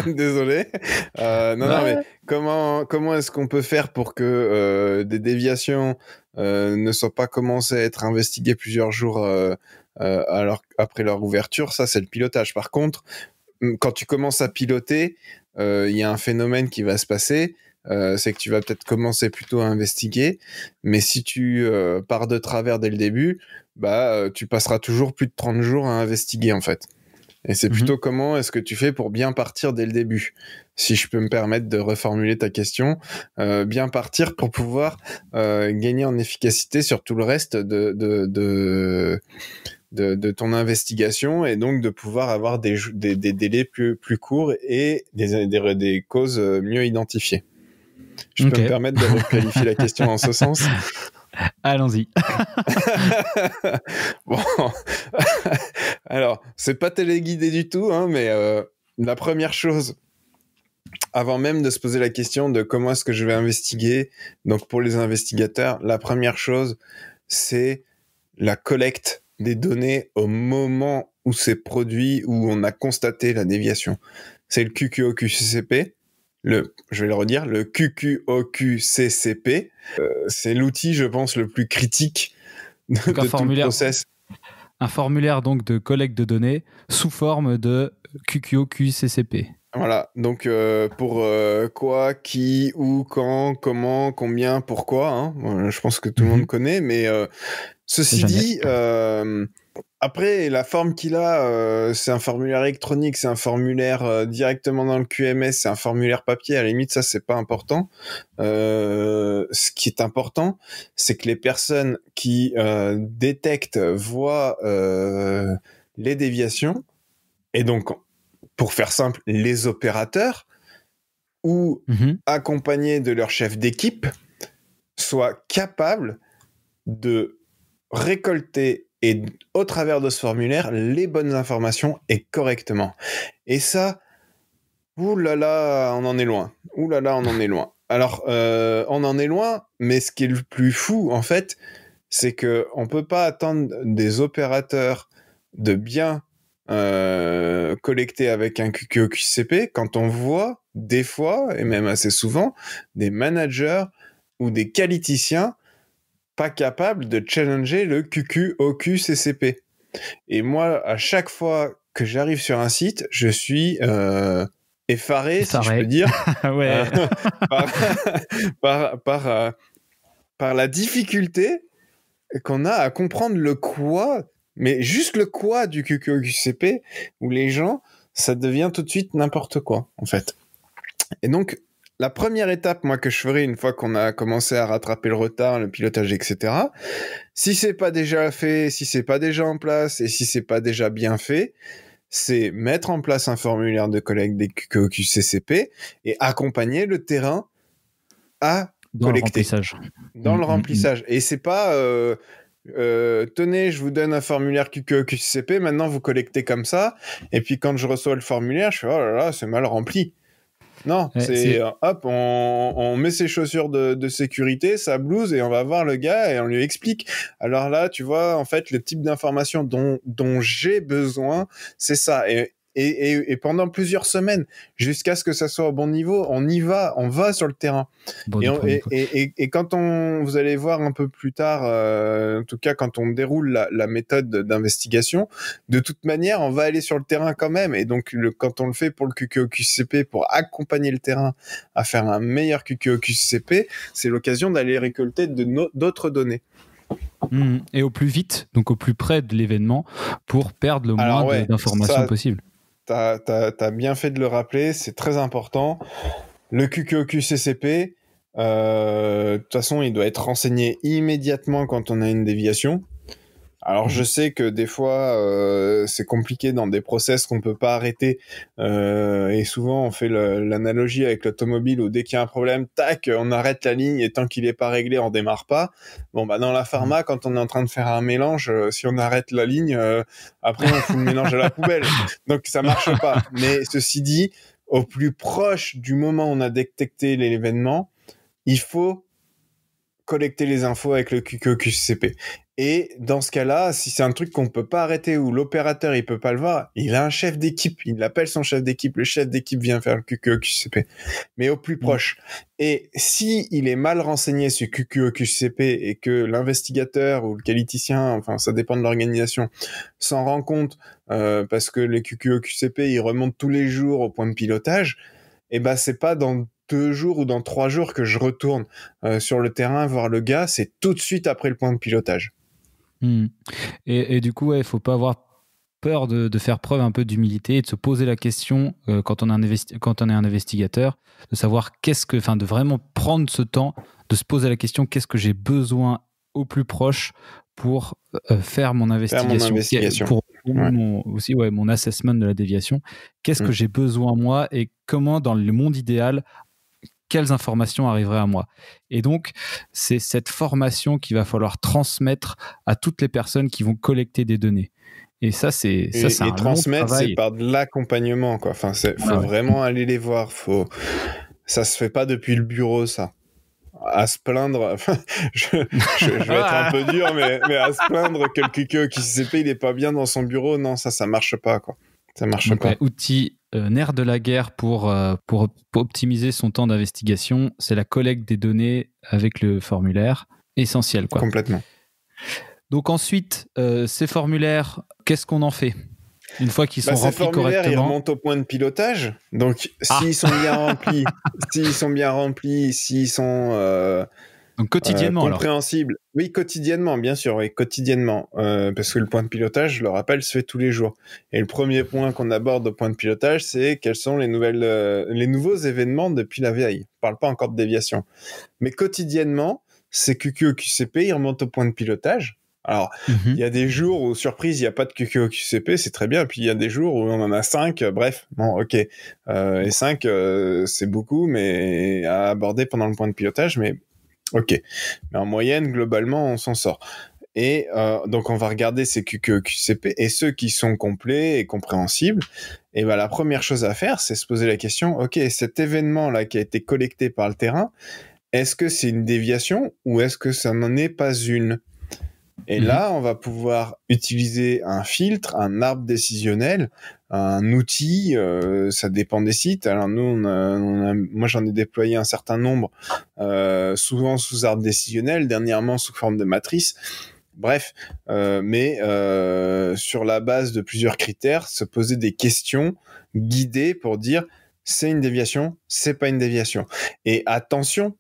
Désolé. Non, mais comment est-ce qu'on peut faire pour que des déviations ne soient pas commencées à être investiguées plusieurs jours après leur ouverture ? Ça, c'est le pilotage. Par contre, quand tu commences à piloter, il y a un phénomène qui va se passer. C'est que tu vas peut-être commencer plutôt à investiguer, mais si tu pars de travers dès le début, tu passeras toujours plus de 30 jours à investiguer en fait. Et c'est plutôt comment est-ce que tu fais pour bien partir dès le début. Si je peux me permettre de reformuler ta question, bien partir pour pouvoir gagner en efficacité sur tout le reste de ton investigation, et donc de pouvoir avoir des délais plus courts et des causes mieux identifiées. Je peux me permettre de requalifier la question dans ce sens? Allons-y. Bon, alors, c'est pas téléguidé du tout, hein, mais la première chose, avant même de se poser la question de comment est-ce que je vais investiguer, donc pour les investigateurs, la première chose, c'est la collecte des données au moment où c'est produit, où on a constaté la déviation. C'est le QQOQ-CCP. Je vais le redire, le QQOQ-CCP. C'est l'outil, je pense, le plus critique de tout le process. Un formulaire donc de collecte de données sous forme de QQOQ-CCP. Voilà, donc pour quoi, qui, où, quand, comment, combien, pourquoi, hein. Je pense que tout le monde connaît, mais ceci dit, après, la forme qu'il a, c'est un formulaire électronique, c'est un formulaire directement dans le QMS, c'est un formulaire papier, à la limite, ça, c'est pas important. Ce qui est important, c'est que les personnes qui détectent, voient les déviations, et donc, pour faire simple, les opérateurs, ou accompagnés de leur chef d'équipe, soient capables de récolter et au travers de ce formulaire les bonnes informations et correctement. Et ça, oulala, on en est loin. Oulala, on en est loin. Alors, on en est loin, mais ce qui est le plus fou, en fait, c'est que on peut pas attendre des opérateurs de bien collecter avec un QQOQ-CCP quand on voit des fois, et même assez souvent, des managers ou des qualiticiens pas capable de challenger le QQOQ-CCP. Et moi, à chaque fois que j'arrive sur un site, je suis effaré, si je peux dire, ouais. par la difficulté qu'on a à comprendre le quoi, mais juste le quoi du QQOQ-CCP, où les gens, ça devient tout de suite n'importe quoi, en fait. Et donc, la première étape, moi, que je ferai une fois qu'on a commencé à rattraper le retard, le pilotage, etc., si c'est pas déjà fait, si c'est pas déjà en place, et si c'est pas déjà bien fait, c'est mettre en place un formulaire de collecte des QQOQ-CCP et accompagner le terrain à collecter. Dans le remplissage. Et c'est pas... tenez, je vous donne un formulaire QQOQ-CCP, maintenant vous collectez comme ça, et puis quand je reçois le formulaire, je fais « Oh là là, c'est mal rempli ». Non, c'est hop, on met ses chaussures de sécurité, sa blouse, et on va voir le gars et on lui explique. Alors là, tu vois, en fait, le type d'information dont j'ai besoin, c'est ça. Et pendant plusieurs semaines, jusqu'à ce que ça soit au bon niveau, on va sur le terrain. Bon, et quand vous allez voir un peu plus tard, en tout cas quand on déroule la méthode d'investigation, de toute manière, on va aller sur le terrain quand même. Et donc, quand on le fait pour le QQOQ-CCP, pour accompagner le terrain à faire un meilleur QQOQ-CCP, c'est l'occasion d'aller récolter d'autres données. Et au plus vite, donc au plus près de l'événement, pour perdre le moins d'informations possible. T'as bien fait de le rappeler, c'est très important. Le QQOQ-CCP, de toute façon, il doit être renseigné immédiatement quand on a une déviation. Alors, je sais que des fois, c'est compliqué dans des process qu'on peut pas arrêter. Et souvent, on fait l'analogie avec l'automobile où dès qu'il y a un problème, tac, on arrête la ligne et tant qu'il est pas réglé, on démarre pas. Bon, bah, dans la pharma, quand on est en train de faire un mélange, si on arrête la ligne, après, on fout le mélange à la poubelle. Donc, ça marche pas. Mais ceci dit, au plus proche du moment où on a détecté l'événement, il faut collecter les infos avec le QQOQ-CCP. Et dans ce cas-là, si c'est un truc qu'on peut pas arrêter ou l'opérateur il peut pas le voir, il a un chef d'équipe, il appelle son chef d'équipe, le chef d'équipe vient faire le QQOQ-CCP, mais au plus proche. Et si il est mal renseigné sur QQOQ-CCP et que l'investigateur ou le qualiticien, enfin ça dépend de l'organisation, s'en rend compte parce que les QQOQ-CCP ils remontent tous les jours au point de pilotage, et ben c'est pas dans 2 jours ou dans 3 jours que je retourne sur le terrain voir le gars, c'est tout de suite après le point de pilotage. Et du coup, il faut pas avoir peur de faire preuve un peu d'humilité et de se poser la question quand on est un investigateur, de savoir de vraiment prendre ce temps, de se poser la question qu'est-ce que j'ai besoin au plus proche pour faire mon investigation, pour mon assessment de la déviation. Qu'est-ce que j'ai besoin moi et comment dans le monde idéal quelles informations arriveraient à moi. Et donc, c'est cette formation qu'il va falloir transmettre à toutes les personnes qui vont collecter des données. Et ça, c'est un transmettre, long travail. c'est par de l'accompagnement, quoi. Enfin, faut vraiment aller les voir. Ça se fait pas depuis le bureau, ça. À se plaindre, je vais être un peu dur, mais à se plaindre que le QQO QCCP, il est pas bien dans son bureau, non, ça marche pas, quoi. Ça marche pas. Outil nerf de la guerre pour optimiser son temps d'investigation, c'est la collecte des données avec le formulaire, essentiel, quoi. Complètement. Donc ensuite, ces formulaires, qu'est-ce qu'on en fait une fois qu'ils sont remplis correctement? Ces formulaires, ils remontent au point de pilotage. Donc, s'ils sont bien remplis, s'ils sont donc quotidiennement, compréhensibles. Alors. Oui, quotidiennement, bien sûr, oui, quotidiennement. Parce que le point de pilotage, je le rappelle, se fait tous les jours. Et le premier point qu'on aborde au point de pilotage, c'est quels sont les nouveaux événements depuis la veille. On parle pas encore de déviation. Mais quotidiennement, ces QQO QCP, ils remontent au point de pilotage. Alors, il y a des jours où, surprise, il n'y a pas de QQO QCP, c'est très bien. Puis, il y a des jours où on en a 5. Bref, bon, ok. Et 5, c'est beaucoup, mais à aborder pendant le point de pilotage. Mais ok. Mais en moyenne, globalement, on s'en sort. Et donc, on va regarder ces QQO QCP et ceux qui sont complets et compréhensibles. Et ben, la première chose à faire, c'est se poser la question, ok, cet événement-là qui a été collecté par le terrain, est-ce que c'est une déviation ou est-ce que ça n'en est pas une ? Et là, on va pouvoir utiliser un filtre, un arbre décisionnel, un outil, ça dépend des sites. Alors nous, moi j'en ai déployé un certain nombre, souvent sous arbre décisionnel, dernièrement sous forme de matrice. Bref, mais sur la base de plusieurs critères, se poser des questions guidées pour dire c'est une déviation, c'est pas une déviation. Et attention,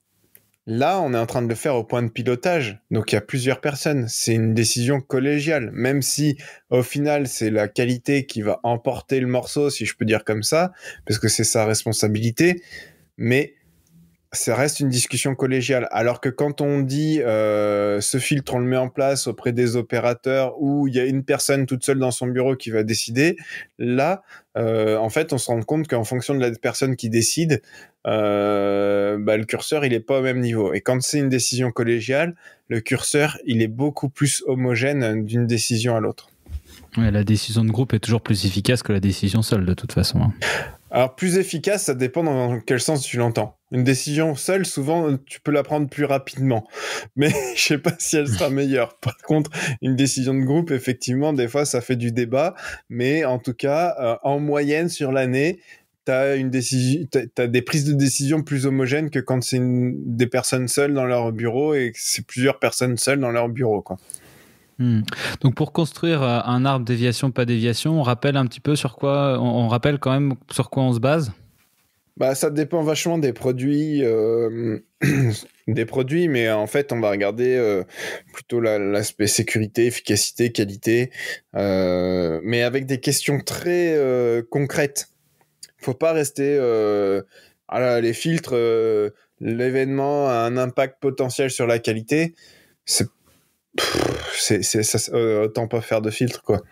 là, on est en train de le faire au point de pilotage. Donc, il y a plusieurs personnes. C'est une décision collégiale. Même si, au final, c'est la qualité qui va emporter le morceau, si je peux dire comme ça, parce que c'est sa responsabilité. Mais ça reste une discussion collégiale. Alors que quand on dit ce filtre, on le met en place auprès des opérateurs où il y a une personne toute seule dans son bureau qui va décider, là, en fait, on se rend compte qu'en fonction de la personne qui décide, le curseur, il est pas au même niveau. Et quand c'est une décision collégiale, le curseur, il est beaucoup plus homogène d'une décision à l'autre. Ouais, la décision de groupe est toujours plus efficace que la décision seule, de toute façon. Alors, plus efficace, ça dépend dans quel sens tu l'entends. Une décision seule, souvent, tu peux la prendre plus rapidement. Mais je sais pas si elle sera meilleure. Par contre, une décision de groupe, effectivement, des fois, ça fait du débat. Mais en tout cas, en moyenne, sur l'année, t'as des prises de décision plus homogènes que quand c'est des personnes seules dans leur bureau et que c'est plusieurs personnes seules dans leur bureau, quoi. Donc pour construire un arbre déviation pas déviation, on rappelle un petit peu sur quoi on rappelle quand même sur quoi on se base. Bah ça dépend vachement des produits mais en fait on va regarder plutôt l'aspect sécurité, efficacité, qualité, mais avec des questions très concrètes. Faut pas rester les filtres, l'événement a un impact potentiel sur la qualité. Autant pas faire de filtre, quoi.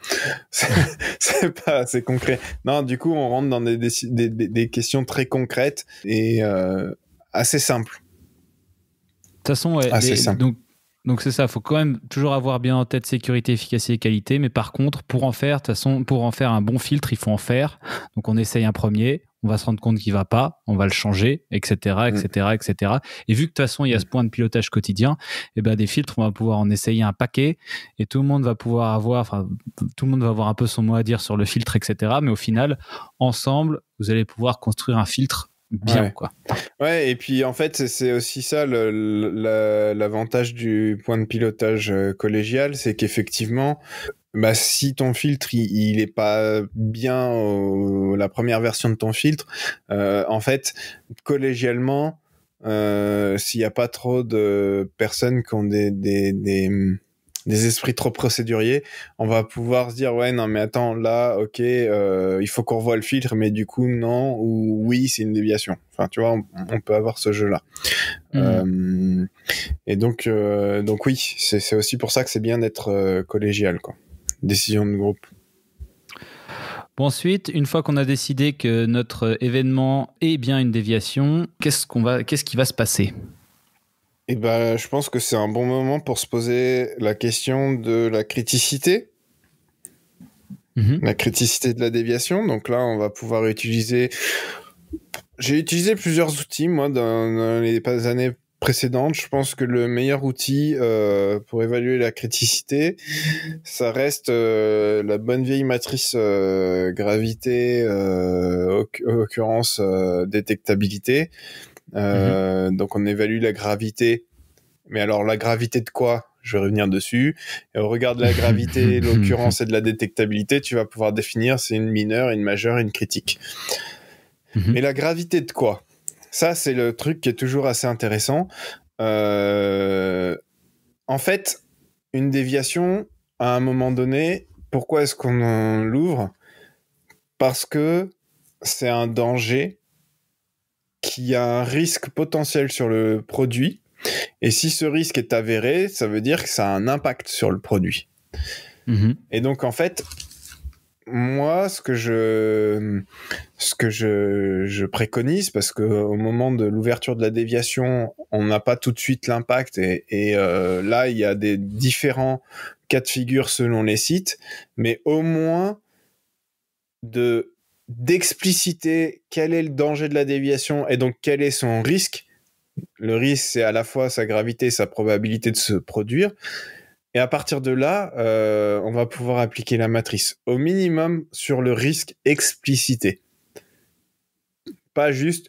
C'est pas assez concret. Non, du coup, on rentre dans des questions très concrètes et assez simples. De toute façon, donc c'est ça, faut quand même toujours avoir bien en tête sécurité, efficacité et qualité, mais par contre, pour en faire un bon filtre, il faut en faire. Donc on essaye un premier, on va se rendre compte qu'il va pas, on va le changer, etc., etc. Et vu que de toute façon, il y a ce point de pilotage quotidien, et ben des filtres, on va pouvoir en essayer un paquet et tout le monde va avoir un peu son mot à dire sur le filtre, etc. Mais au final, ensemble, vous allez pouvoir construire un filtre bien, quoi. Ouais, et puis en fait, c'est aussi ça l'avantage du point de pilotage collégial, c'est qu'effectivement, si ton filtre il est pas bien, la première version de ton filtre, en fait, collégialement, s'il y a pas trop de personnes qui ont des esprits trop procéduriers, on va pouvoir se dire ouais non mais attends là ok il faut qu'on revoie le filtre mais du coup non ou oui c'est une déviation. Enfin tu vois on peut avoir ce jeu là. Et donc oui c'est aussi pour ça que c'est bien d'être collégial quoi. Décision de groupe. Bon, ensuite, une fois qu'on a décidé que notre événement est bien une déviation, qu'est-ce qui va se passer ? Eh ben, je pense que c'est un bon moment pour se poser la question de la criticité. La criticité de la déviation. Donc là, on va pouvoir utiliser... J'ai utilisé plusieurs outils, moi, dans les années précédentes. Je pense que le meilleur outil pour évaluer la criticité, ça reste la bonne vieille matrice gravité, occurrence détectabilité. Donc on évalue la gravité. Mais alors la gravité de quoi ? Je vais revenir dessus. Et au regard de la gravité, l'occurrence et de la détectabilité, tu vas pouvoir définir c'est une mineure, une majeure, une critique. Mais la gravité de quoi ? Ça, c'est le truc qui est toujours assez intéressant. En fait, une déviation, à un moment donné, pourquoi est-ce qu'on l'ouvre ? Parce que c'est un danger qui a un risque potentiel sur le produit. Et si ce risque est avéré, ça veut dire que ça a un impact sur le produit. Et donc, en fait, moi, ce que je préconise, parce qu'au moment de l'ouverture de la déviation, on n'a pas tout de suite l'impact, et là, il y a des différents cas de figure selon les sites, mais au moins d'expliciter quel est le danger de la déviation et donc quel est son risque. Le risque, c'est à la fois sa gravité et sa probabilité de se produire. Et à partir de là, on va pouvoir appliquer la matrice au minimum sur le risque explicité. Pas juste,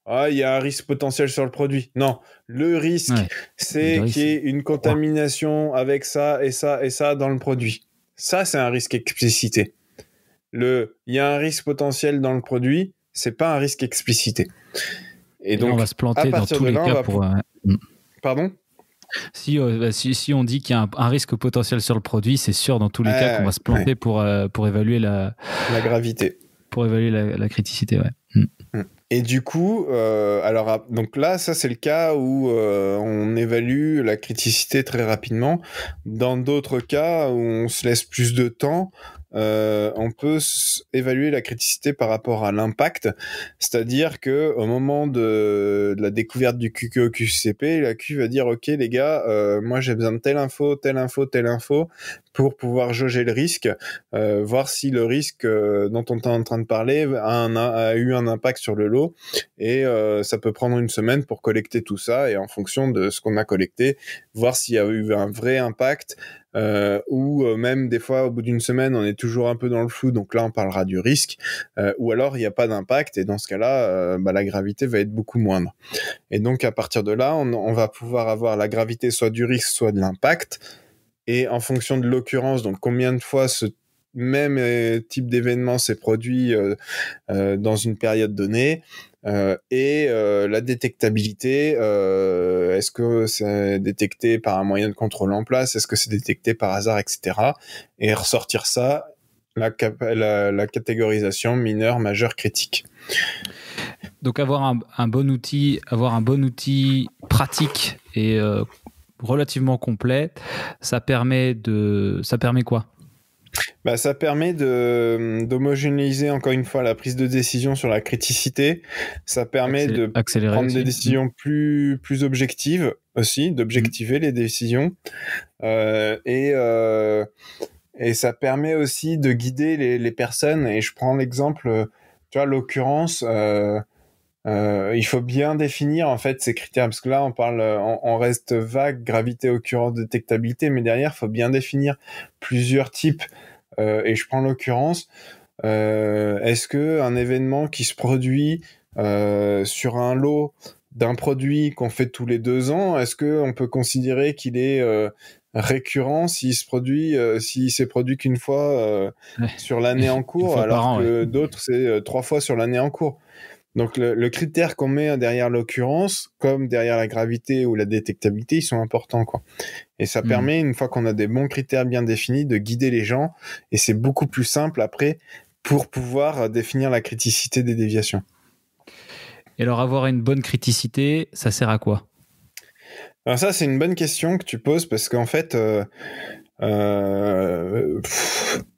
il y a un risque potentiel sur le produit. Non, le risque, c'est qu'il y ait une contamination avec ça et ça et ça dans le produit. Ça, c'est un risque explicité. Il y a un risque potentiel dans le produit, c'est pas un risque explicité. Et donc, on va se planter dans tous les cas pour... Pardon ? Si on dit qu'il y a un risque potentiel sur le produit, c'est sûr dans tous les cas qu'on va se planter pour évaluer la gravité. Pour évaluer la criticité, ouais. Et du coup, donc là, ça c'est le cas où on évalue la criticité très rapidement. Dans d'autres cas où on se laisse plus de temps, on peut évaluer la criticité par rapport à l'impact, c'est-à-dire que au moment de la découverte du QCP, la Q va dire ok les gars, moi j'ai besoin de telle info pour pouvoir jauger le risque, voir si le risque dont on est en train de parler a eu un impact sur le lot, et ça peut prendre une semaine pour collecter tout ça, et en fonction de ce qu'on a collecté, voir s'il y a eu un vrai impact, ou même des fois au bout d'une semaine on est toujours un peu dans le flou, donc là on parlera du risque, ou alors il n'y a pas d'impact, et dans ce cas-là la gravité va être beaucoup moindre. Et donc à partir de là on va pouvoir avoir la gravité soit du risque soit de l'impact, et en fonction de l'occurrence, donc combien de fois ce même type d'événement s'est produit dans une période donnée, et la détectabilité, est-ce que c'est détecté par un moyen de contrôle en place, est-ce que c'est détecté par hasard, etc. Et ressortir ça, la catégorisation mineur, majeur, critique. Donc avoir un bon outil pratique et relativement complet, ça permet quoi ? Ça permet d'homogénéiser encore une fois la prise de décision sur la criticité. Ça permet de prendre des décisions plus objectives aussi, d'objectiver les décisions. Et ça permet aussi de guider les personnes. Et je prends l'exemple, tu vois, l'occurrence, il faut bien définir en fait ces critères, parce que là on reste vague, gravité, occurrence, détectabilité, mais derrière il faut bien définir plusieurs types. Et je prends l'occurrence, est-ce que un événement qui se produit sur un lot d'un produit qu'on fait tous les 2 ans, est-ce que on peut considérer qu'il est récurrent s'il s'est produit qu'une fois sur l'année en cours, alors que d'autres c'est 3 fois sur l'année en cours. Donc le critère qu'on met derrière l'occurrence, comme derrière la gravité ou la détectabilité, ils sont importants, quoi. Et ça permet, une fois qu'on a des bons critères bien définis, de guider les gens. Et c'est beaucoup plus simple après pour pouvoir définir la criticité des déviations. Et alors, avoir une bonne criticité, ça sert à quoi? Alors ça, c'est une bonne question que tu poses parce qu'en fait,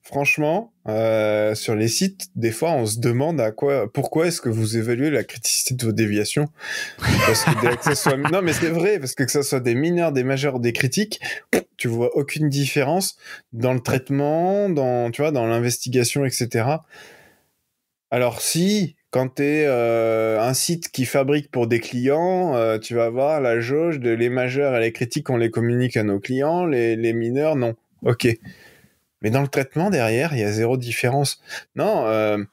franchement, sur les sites, des fois, on se demande pourquoi est-ce que vous évaluez la criticité de vos déviations? Parce que non, mais c'est vrai, parce que ça soit des mineurs, des majeurs ou des critiques, tu vois aucune différence dans le traitement, tu vois, dans l'investigation, etc. Alors si, quand t'es un site qui fabrique pour des clients, tu vas voir la jauge de les majeurs et les critiques, on les communique à nos clients, les mineurs, non. Ok. Mais dans le traitement, derrière, il y a zéro différence. Non,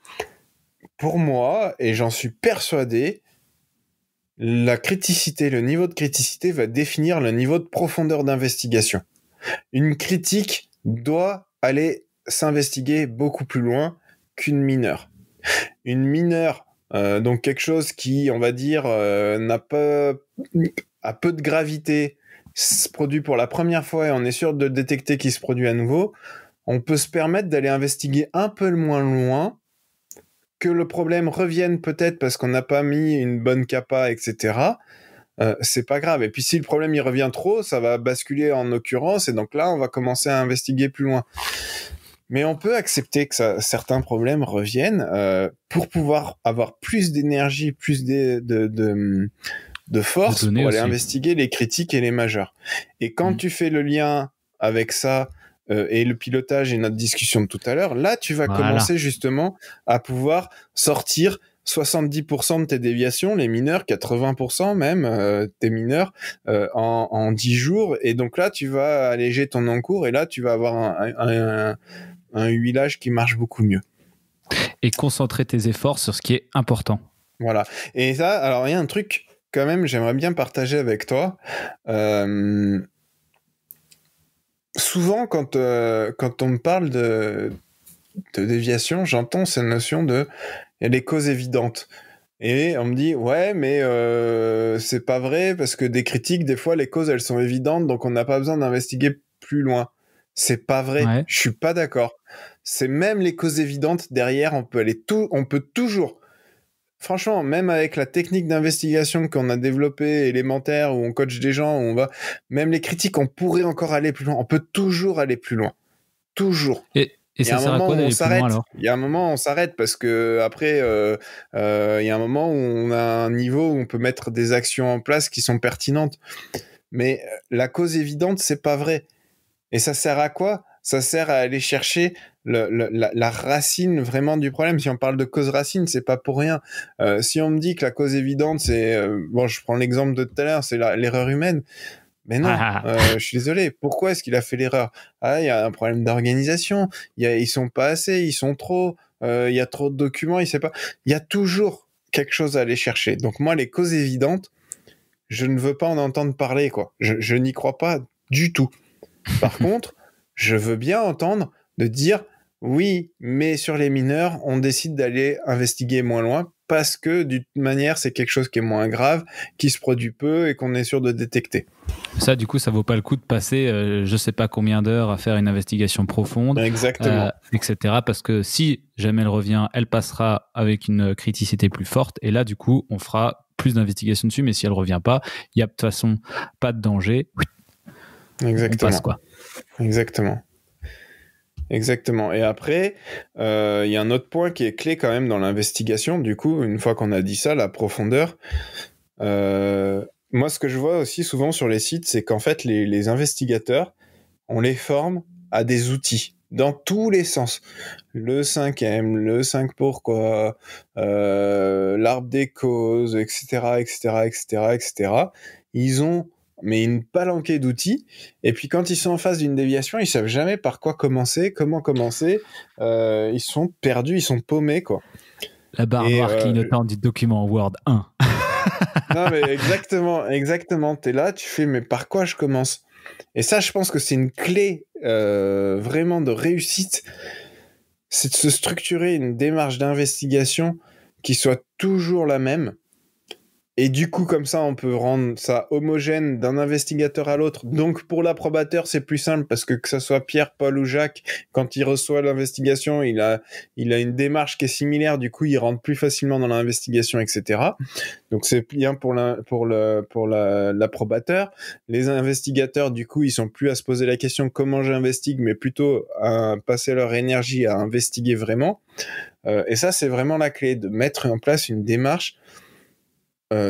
pour moi, et j'en suis persuadé, la criticité, le niveau de criticité va définir le niveau de profondeur d'investigation. Une critique doit aller s'investiguer beaucoup plus loin qu'une mineure. Une mineure, donc quelque chose qui, on va dire, a peu de gravité, se produit pour la première fois et on est sûr de détecter qu'il se produit à nouveau, on peut se permettre d'aller investiguer un peu moins loin, que le problème revienne peut-être parce qu'on n'a pas mis une bonne capa, etc. C'est pas grave. Et puis si le problème il revient trop, ça va basculer en occurrence et donc là on va commencer à investiguer plus loin. Mais on peut accepter que certains problèmes reviennent pour pouvoir avoir plus d'énergie, plus de force pour aller investiguer les critiques et les majeurs. Et quand tu fais le lien avec ça et le pilotage et notre discussion de tout à l'heure, là tu vas commencer justement à pouvoir sortir 70% de tes déviations, les mineurs, 80% même, tes mineurs, en 10 jours. Et donc là, tu vas alléger ton encours et là, tu vas avoir un huilage qui marche beaucoup mieux. Et concentrer tes efforts sur ce qui est important. Voilà. Et ça, alors il y a un truc quand même, j'aimerais bien partager avec toi. Souvent, quand on me parle de déviation, j'entends cette notion de il y a des causes évidentes. Et on me dit ouais, mais c'est pas vrai parce que des critiques, des fois les causes elles sont évidentes, donc on n'a pas besoin d'investiguer plus loin. C'est pas vrai. Ouais. Je suis pas d'accord. C'est même les causes évidentes derrière, on peut toujours. Franchement, même avec la technique d'investigation qu'on a développée, élémentaire, où on coach des gens, où on va, même les critiques, on pourrait encore aller plus loin. On peut toujours aller plus loin. Toujours. Et ça sert à quoi d'aller plus loin alors ? Il y a un moment où on s'arrête parce que après, il y a un moment où on a un niveau où on peut mettre des actions en place qui sont pertinentes. Mais la cause évidente, c'est pas vrai. Et ça sert à quoi ? Ça sert à aller chercher la racine vraiment du problème. Si on parle de cause racine, c'est pas pour rien. Si on me dit que la cause évidente, c'est... bon, je prends l'exemple de tout à l'heure, c'est l'erreur humaine. Mais non, je suis désolé. Pourquoi est-ce qu'il a fait l'erreur ? Ah, il y a un problème d'organisation. Ils sont pas assez, ils sont trop. Il y a trop de documents, il sait pas. Il y a toujours quelque chose à aller chercher. Donc moi, les causes évidentes, je ne veux pas en entendre parler, quoi. Je n'y crois pas du tout. Par contre, je veux bien entendre de dire oui, mais sur les mineurs, on décide d'aller investiguer moins loin parce que d'une manière, c'est quelque chose qui est moins grave, qui se produit peu et qu'on est sûr de détecter. Ça, du coup, ça vaut pas le coup de passer je sais pas combien d'heures à faire une investigation profonde, exactement, etc. Parce que si jamais elle revient, elle passera avec une criticité plus forte et là, du coup, on fera plus d'investigation dessus. Mais si elle revient pas, il y a de toute façon pas de danger. Exactement. On passe, quoi. Exactement. Et après, y a un autre point qui est clé quand même dans l'investigation. Du coup, une fois qu'on a dit ça, la profondeur. Moi, ce que je vois aussi souvent sur les sites, c'est qu'en fait, les investigateurs, on les forme à des outils dans tous les sens. Le 5M, le 5 pourquoi, l'arbre des causes, etc., etc., etc., etc. Ils ont mais une palanquée d'outils, et puis quand ils sont en face d'une déviation, ils savent jamais par quoi commencer, comment commencer, ils sont perdus, ils sont paumés, quoi. La barre noire clignotante du document Word 1. Non, mais exactement, t'es là, tu fais, mais par quoi je commence ? Et ça, je pense que c'est une clé vraiment de réussite, c'est de se structurer une démarche d'investigation qui soit toujours la même. Et du coup, comme ça, on peut rendre ça homogène d'un investigateur à l'autre. Donc, pour l'approbateur, c'est plus simple parce que ça soit Pierre, Paul ou Jacques, quand il reçoit l'investigation, il a une démarche qui est similaire. Du coup, il rentre plus facilement dans l'investigation, etc. Donc, c'est bien pour l'approbateur. Les investigateurs, du coup, ils sont plus à se poser la question comment j'investigue, mais plutôt à passer leur énergie à investiguer vraiment. Et ça, c'est vraiment la clé de mettre en place une démarche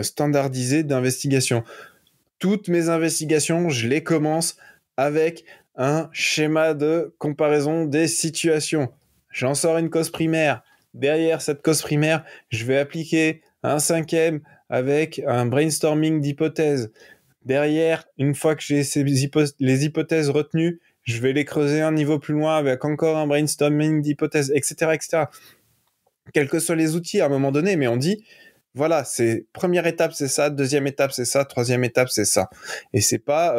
standardisé d'investigation. Toutes mes investigations, je les commence avec un schéma de comparaison des situations. J'en sors une cause primaire. Derrière cette cause primaire, je vais appliquer un cinquième avec un brainstorming d'hypothèses. Derrière, une fois que j'ai les hypothèses retenues, je vais les creuser un niveau plus loin avec encore un brainstorming d'hypothèses, etc., etc. Quels que soient les outils à un moment donné, mais on dit voilà, c'est première étape, c'est ça, deuxième étape, c'est ça, troisième étape, c'est ça. Et c'est pas,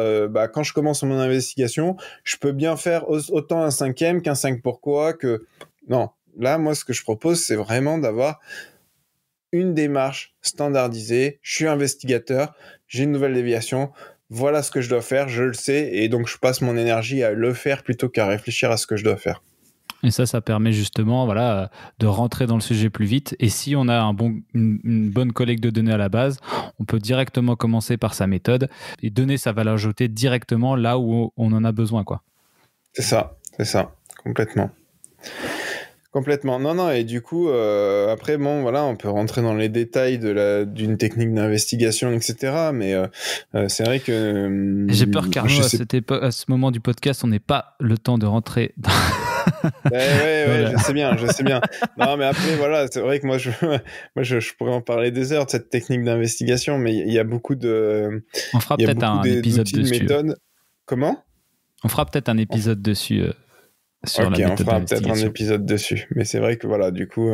quand je commence mon investigation, je peux bien faire autant un cinquième qu'un 5 pourquoi, que... Non, là, moi, ce que je propose, c'est vraiment d'avoir une démarche standardisée. Je suis investigateur, j'ai une nouvelle déviation, voilà ce que je dois faire, je le sais, et donc je passe mon énergie à le faire plutôt qu'à réfléchir à ce que je dois faire. Et ça permet justement de rentrer dans le sujet plus vite. Et si on a une bonne collecte de données à la base, on peut directement commencer par sa méthode et donner sa valeur ajoutée directement là où on en a besoin, quoi. C'est ça, complètement. Complètement. Non, et du coup, après, bon, voilà, on peut rentrer dans les détails d'une technique d'investigation, etc. Mais c'est vrai que... J'ai peur qu'Arnaud, à ce moment du podcast, on n'ait pas le temps de rentrer dans... Ouais, voilà. je sais bien. Non, mais après, voilà, c'est vrai que moi, je pourrais en parler des heures de cette technique d'investigation, mais il y a beaucoup de... On fera peut-être un épisode dessus. Méthodes. Comment ? On fera peut-être un épisode dessus. Ok, on fera peut-être un épisode dessus. Mais c'est vrai que voilà, du coup,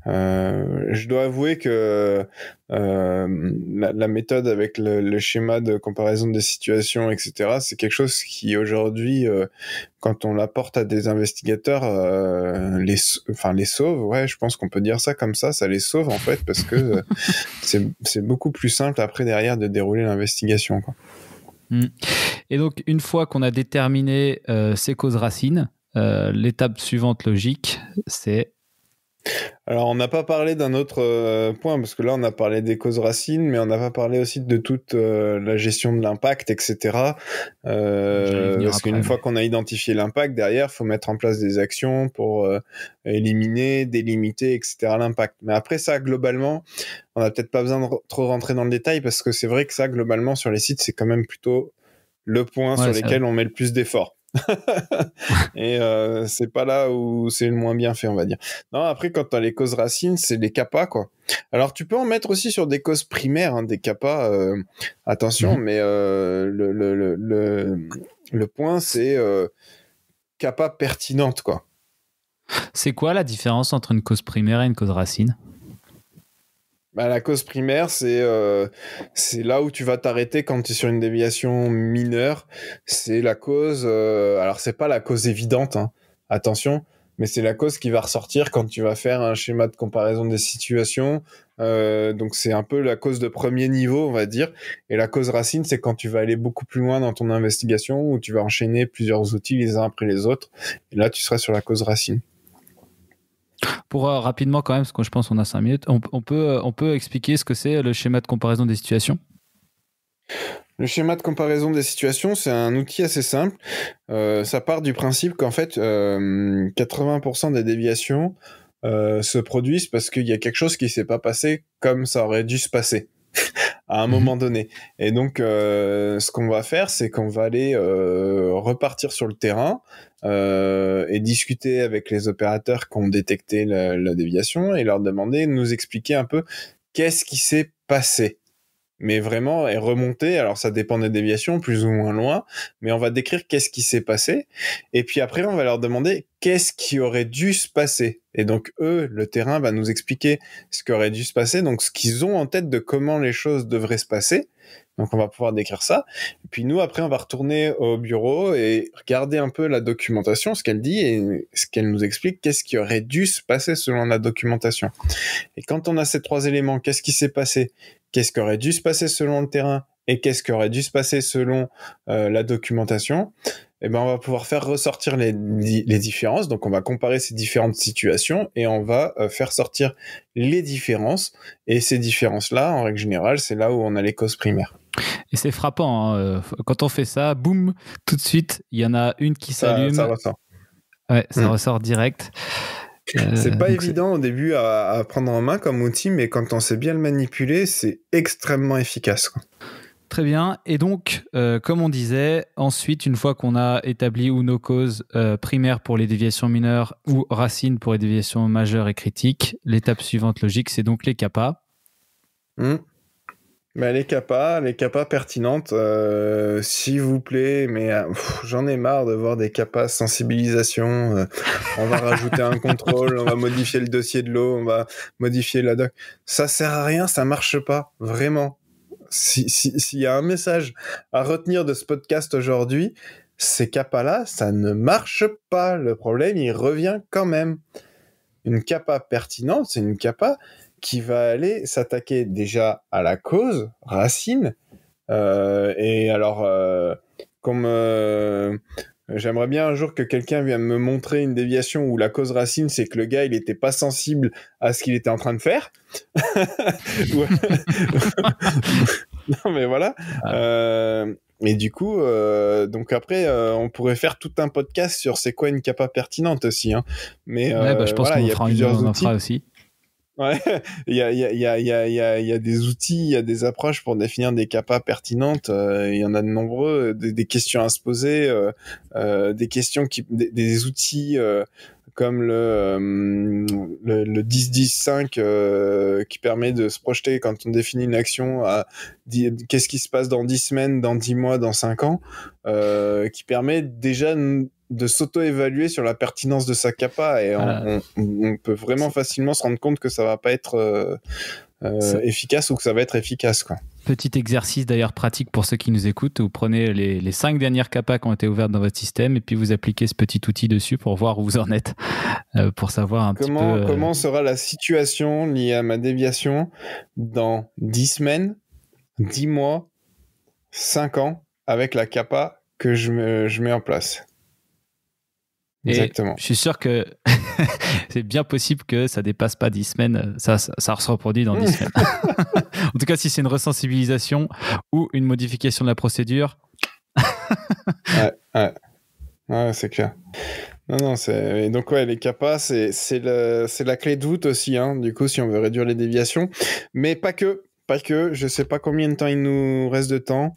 je dois avouer que la méthode avec le schéma de comparaison des situations, etc., c'est quelque chose qui aujourd'hui, quand on l'apporte à des investigateurs, les sauve. Ouais, je pense qu'on peut dire ça comme ça les sauve en fait, parce que c'est beaucoup plus simple après derrière de dérouler l'investigation, quoi. Et donc, une fois qu'on a déterminé ces causes racines, l'étape suivante logique, c'est... Alors, on n'a pas parlé d'un autre point, parce que là, on a parlé des causes racines, mais on n'a pas parlé aussi de toute la gestion de l'impact, etc. Parce qu'une fois qu'on a identifié l'impact, derrière, il faut mettre en place des actions pour éliminer, délimiter, etc. l'impact. Mais après ça, globalement, on n'a peut-être pas besoin de trop rentrer dans le détail, parce que c'est vrai que ça, globalement, sur les sites, c'est quand même plutôt le point sur lequel on met le plus d'efforts. Et c'est pas là où c'est le moins bien fait, on va dire. Non, après, quand t'as les causes racines, c'est les CAPA, quoi. Alors, tu peux en mettre aussi sur des causes primaires, hein, des CAPA, attention, mais le point, c'est CAPA pertinente, quoi. C'est quoi la différence entre une cause primaire et une cause racine ? La cause primaire, c'est là où tu vas t'arrêter quand tu es sur une déviation mineure. C'est la cause... alors, c'est pas la cause évidente, hein, attention, mais c'est la cause qui va ressortir quand tu vas faire un schéma de comparaison des situations. Donc, c'est un peu la cause de premier niveau, on va dire. Et la cause racine, c'est quand tu vas aller beaucoup plus loin dans ton investigation, où tu vas enchaîner plusieurs outils les uns après les autres. Et là, tu seras sur la cause racine. Pour rapidement quand même, parce que je pense qu'on a 5 minutes, on peut expliquer ce que c'est le schéma de comparaison des situations ? Le schéma de comparaison des situations, c'est un outil assez simple. Ça part du principe qu'en fait, 80% des déviations se produisent parce qu'il y a quelque chose qui s'est pas passé comme ça aurait dû se passer à un moment donné. Et donc, ce qu'on va faire, c'est qu'on va aller repartir sur le terrain et discuter avec les opérateurs qui ont détecté la déviation et leur demander de nous expliquer un peu qu'est-ce qui s'est passé. mais vraiment est remonté. Alors ça dépend des déviations, plus ou moins loin, mais on va décrire qu'est-ce qui s'est passé. Et puis après, on va leur demander qu'est-ce qui aurait dû se passer. Et donc eux, le terrain va nous expliquer ce qui aurait dû se passer, donc ce qu'ils ont en tête de comment les choses devraient se passer. Donc on va pouvoir décrire ça. Et puis nous, après, on va retourner au bureau et regarder un peu la documentation, ce qu'elle dit et ce qu'elle nous explique, qu'est-ce qui aurait dû se passer selon la documentation. Et quand on a ces 3 éléments, qu'est-ce qui s'est passé, qu'est-ce qui aurait dû se passer selon le terrain et qu'est-ce qui aurait dû se passer selon la documentation, eh ben on va pouvoir faire ressortir les différences. Donc on va comparer ces différentes situations et on va faire sortir les différences. Et ces différences-là, en règle générale, c'est là où on a les causes primaires. Et c'est frappant, hein. Quand on fait ça, boum, tout de suite, il y en a une qui s'allume. Ça ressort. Ouais, ça ressort direct. C'est pas évident au début à prendre en main comme outil, mais quand on sait bien le manipuler, c'est extrêmement efficace, quoi. Très bien. Et donc, comme on disait, ensuite, une fois qu'on a établi ou nos causes primaires pour les déviations mineures ou racines pour les déviations majeures et critiques, l'étape suivante logique, c'est donc les CAPA. Bah, les CAPA pertinentes, s'il vous plaît, mais j'en ai marre de voir des CAPA sensibilisation. On va rajouter un contrôle, on va modifier le dossier de l'eau, on va modifier la doc. Ça sert à rien, ça marche pas, vraiment. S'il y a un message à retenir de ce podcast aujourd'hui, ces CAPA-là, ça ne marche pas. Le problème, il revient quand même. Une CAPA pertinente, c'est une CAPA qui va aller s'attaquer déjà à la cause racine. Et alors, comme j'aimerais bien un jour que quelqu'un vienne me montrer une déviation où la cause racine, c'est que le gars, il était pas sensible à ce qu'il était en train de faire. Non, mais voilà. Et du coup, donc après, on pourrait faire tout un podcast sur c'est quoi une CAPA pertinente aussi. Hein. Mais je pense voilà, qu'on il y a plusieurs outils. fera aussi. Ouais, il y a des outils, il y a des approches pour définir des CAPA pertinentes. Il y en a de nombreux, des questions à se poser, des questions des outils comme le 10-10-5 qui permet de se projeter quand on définit une action à qu'est-ce qui se passe dans 10 semaines, dans 10 mois, dans 5 ans, qui permet déjà de s'auto-évaluer sur la pertinence de sa CAPA et on peut vraiment facilement se rendre compte que ça va pas être efficace ou que ça va être efficace, quoi. Petit exercice d'ailleurs pratique pour ceux qui nous écoutent, vous prenez les 5 dernières CAPA qui ont été ouvertes dans votre système et puis vous appliquez ce petit outil dessus pour voir où vous en êtes, pour savoir un petit peu... Comment sera la situation liée à ma déviation dans 10 semaines, 10 mois, 5 ans avec la CAPA que je mets en place. Exactement. Et je suis sûr que c'est bien possible que ça dépasse pas 10 semaines. Ça se reproduit dans 10 semaines. En tout cas, si c'est une resensibilisation ou une modification de la procédure. Ouais, c'est clair. Non, et donc ouais, les CAPA, c'est la clé de voûte aussi, hein, du coup, si on veut réduire les déviations. Mais pas que. Je sais pas combien de temps il nous reste de temps,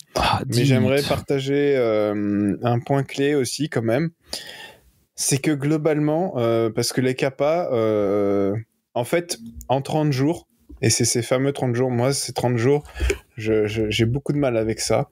mais j'aimerais partager un point clé aussi quand même. C'est que globalement, parce que les CAPA, en fait, en 30 jours, et c'est ces fameux 30 jours, moi, ces 30 jours, j'ai beaucoup de mal avec ça.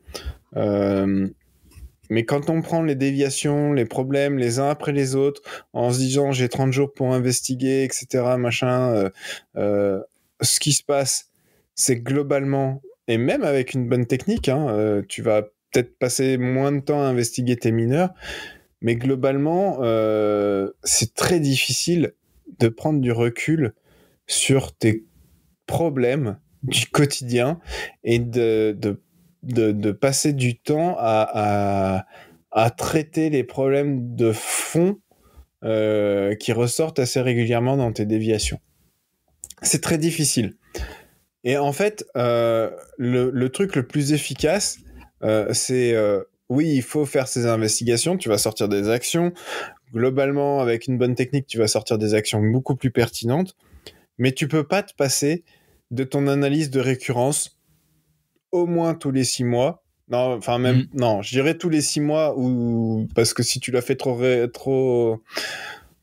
Mais quand on prend les déviations, les problèmes les uns après les autres, en se disant j'ai 30 jours pour investiguer, etc., machin, ce qui se passe, c'est globalement, et même avec une bonne technique, hein, tu vas peut-être passer moins de temps à investiguer tes mineurs, mais globalement, c'est très difficile de prendre du recul sur tes problèmes du quotidien et de passer du temps à traiter les problèmes de fond qui ressortent assez régulièrement dans tes déviations. C'est très difficile. Et en fait, le truc le plus efficace, c'est... oui, il faut faire ces investigations, tu vas sortir des actions. Globalement, avec une bonne technique, tu vas sortir des actions beaucoup plus pertinentes. Mais tu peux pas te passer de ton analyse de récurrence au moins tous les 6 mois. Non, enfin même, non, je dirais tous les 6 mois, parce que si tu l'as fait trop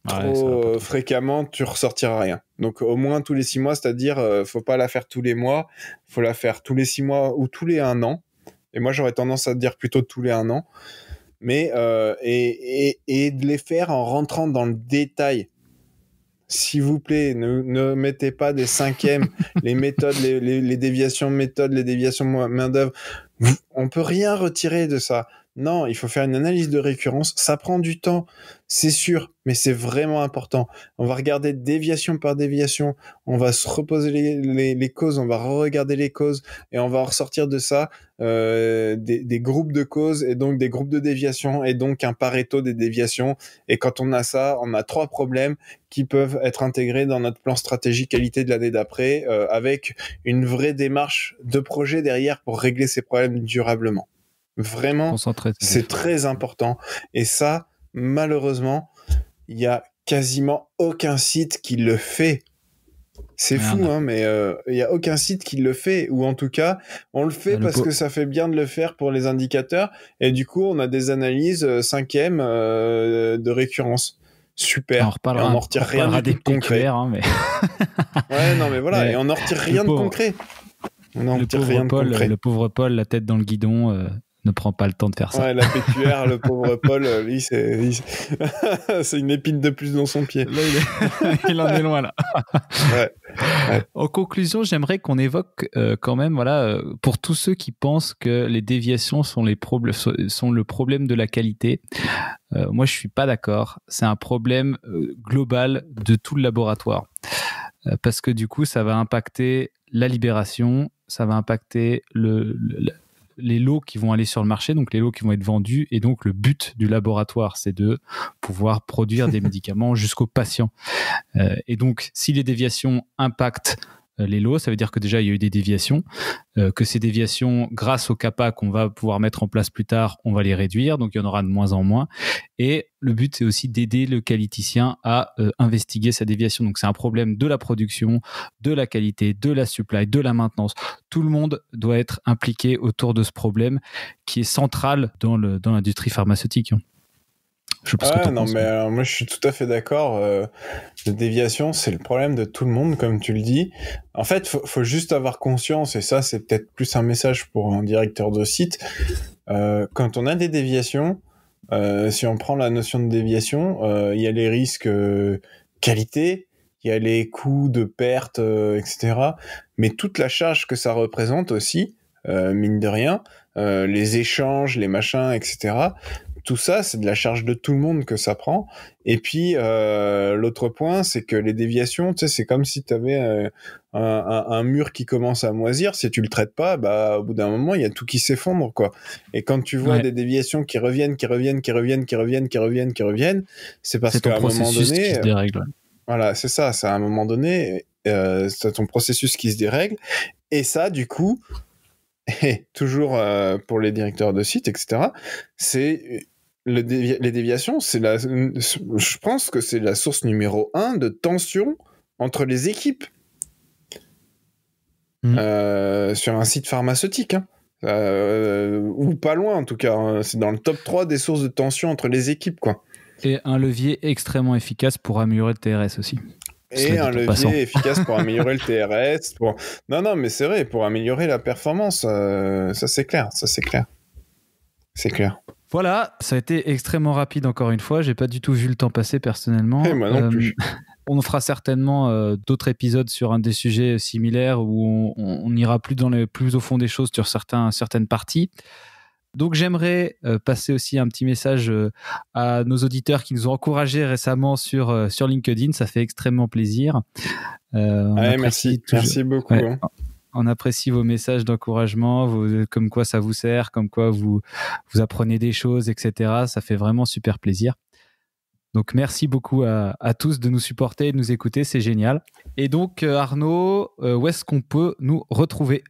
trop fréquemment, tu ressortiras rien. Donc au moins tous les 6 mois, c'est-à-dire faut pas la faire tous les mois, faut la faire tous les 6 mois ou tous les 1 an. Et moi j'aurais tendance à dire plutôt tous les 1 an. Mais et de les faire en rentrant dans le détail. S'il vous plaît, ne mettez pas des cinquièmes, les méthodes, les déviations de méthode, les déviations main-d'œuvre. On peut rien retirer de ça. Non, il faut faire une analyse de récurrence. Ça prend du temps, c'est sûr, mais c'est vraiment important. On va regarder déviation par déviation. On va se reposer les causes. On va regarder les causes et on va ressortir de ça des groupes de causes et donc des groupes de déviation et donc un Pareto des déviations. Et quand on a ça, on a 3 problèmes qui peuvent être intégrés dans notre plan stratégie qualité de l'année d'après avec une vraie démarche de projet derrière pour régler ces problèmes durablement. Vraiment, c'est très important. Et ça, malheureusement, il y a quasiment aucun site qui le fait. C'est fou, hein, mais il y a aucun site qui le fait, ou en tout cas, on le fait parce que ça fait bien de le faire pour les indicateurs, et du coup, on a des analyses 5e de récurrence. Super. On en retire rien du tout de concret. Hein, mais... ouais, non, mais voilà, et on n'en retire rien de concret. Le pauvre Paul, la tête dans le guidon, ne prend pas le temps de faire ça. Ouais, la PQR, le pauvre Paul, lui, c'est une épine de plus dans son pied. Là, il en est loin, là. Ouais. En conclusion, j'aimerais qu'on évoque quand même, voilà, pour tous ceux qui pensent que les déviations sont le problème de la qualité, moi, je suis pas d'accord. C'est un problème global de tout le laboratoire. Parce que du coup, ça va impacter la libération, ça va impacter les lots qui vont aller sur le marché, donc les lots qui vont être vendus, et donc le but du laboratoire, c'est de pouvoir produire des médicaments jusqu'aux patients. Et donc, si les déviations impactent les lots, ça veut dire que déjà, il y a eu des déviations, que ces déviations, grâce au CAPA qu'on va pouvoir mettre en place plus tard, on va les réduire, donc il y en aura de moins en moins. Et le but, c'est aussi d'aider le qualiticien à investiguer sa déviation. Donc, c'est un problème de la production, de la qualité, de la supply, de la maintenance. Tout le monde doit être impliqué autour de ce problème qui est central dans l'industrie pharmaceutique. Je pense que non, mais alors, moi je suis tout à fait d'accord. La déviation, c'est le problème de tout le monde, comme tu le dis. En fait, faut juste avoir conscience, et ça, c'est peut-être plus un message pour un directeur de site. Quand on a des déviations, si on prend la notion de déviation, il y a les risques qualité, il y a les coûts de perte, etc. Mais toute la charge que ça représente aussi, mine de rien, les échanges, les machins, etc. Tout ça, c'est de la charge de tout le monde que ça prend. Et puis, l'autre point, c'est que les déviations, tu sais, c'est comme si tu avais un mur qui commence à moisir. Si tu le traites pas, bah, au bout d'un moment, il y a tout qui s'effondre, quoi. Et quand tu vois des déviations qui reviennent, c'est parce qu'à un moment donné... qui se dérègle. Voilà, c'est ça. C'est à un moment donné, c'est ton processus qui se dérègle. Et ça, du coup... Et toujours pour les directeurs de site, etc., c'est les déviations, je pense que c'est la source numéro 1 de tension entre les équipes sur un site pharmaceutique, hein. Ou pas loin en tout cas, hein. C'est dans le top 3 des sources de tension entre les équipes, quoi. Et un levier extrêmement efficace pour améliorer le TRS aussi. Et un levier efficace pour améliorer le TRS. Non, mais c'est vrai, pour améliorer la performance, ça c'est clair. C'est clair. Voilà, ça a été extrêmement rapide encore une fois. J'ai pas du tout vu le temps passer personnellement. Et moi non plus. On fera certainement d'autres épisodes sur un des sujets similaires où on ira plus au fond des choses sur certaines parties. Donc j'aimerais passer aussi un petit message à nos auditeurs qui nous ont encouragés récemment sur LinkedIn. Ça fait extrêmement plaisir. Merci beaucoup. Ouais, on apprécie vos messages d'encouragement, comme quoi ça vous sert, comme quoi vous apprenez des choses, etc. Ça fait vraiment super plaisir. Donc merci beaucoup à tous de nous supporter et de nous écouter, c'est génial. Et donc Arnaud, où est-ce qu'on peut nous retrouver ?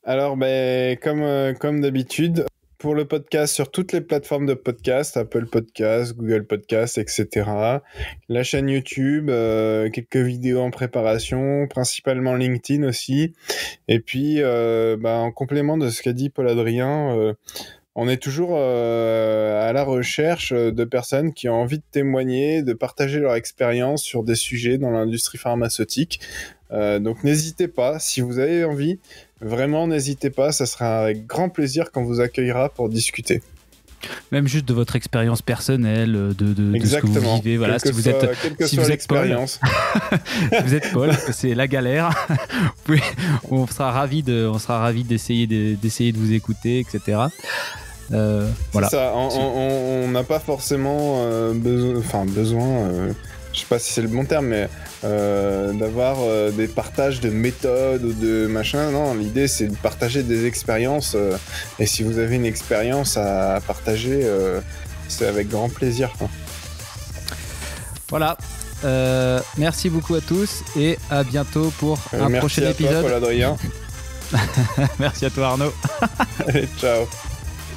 Alors, comme d'habitude, pour le podcast sur toutes les plateformes de podcast, Apple Podcast, Google Podcast, etc. La chaîne YouTube, quelques vidéos en préparation, principalement LinkedIn aussi. Et puis, en complément de ce qu'a dit Paul-Adrien, on est toujours à la recherche de personnes qui ont envie de témoigner, de partager leur expérience sur des sujets dans l'industrie pharmaceutique. Donc n'hésitez pas, si vous avez envie, vraiment n'hésitez pas, ça sera avec grand plaisir qu'on vous accueillera pour discuter. Même juste de votre expérience personnelle, de ce que vous vivez. Voilà, si vous êtes Paul, si vous êtes Paul, c'est la galère. On sera ravis d'essayer de vous écouter, etc. Voilà. C'est ça. On n'a pas forcément besoin. Je sais pas si c'est le bon terme, mais d'avoir des partages de méthodes ou de machin. Non, l'idée c'est de partager des expériences. Et si vous avez une expérience à partager, c'est avec grand plaisir, quoi. Voilà. Merci beaucoup à tous et à bientôt pour un prochain épisode. Merci à toi, Paul Adrien. Merci à toi, Arnaud. Allez, ciao.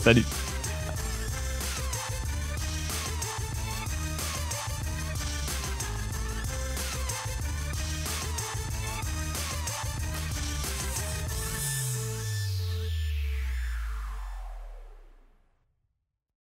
Salut.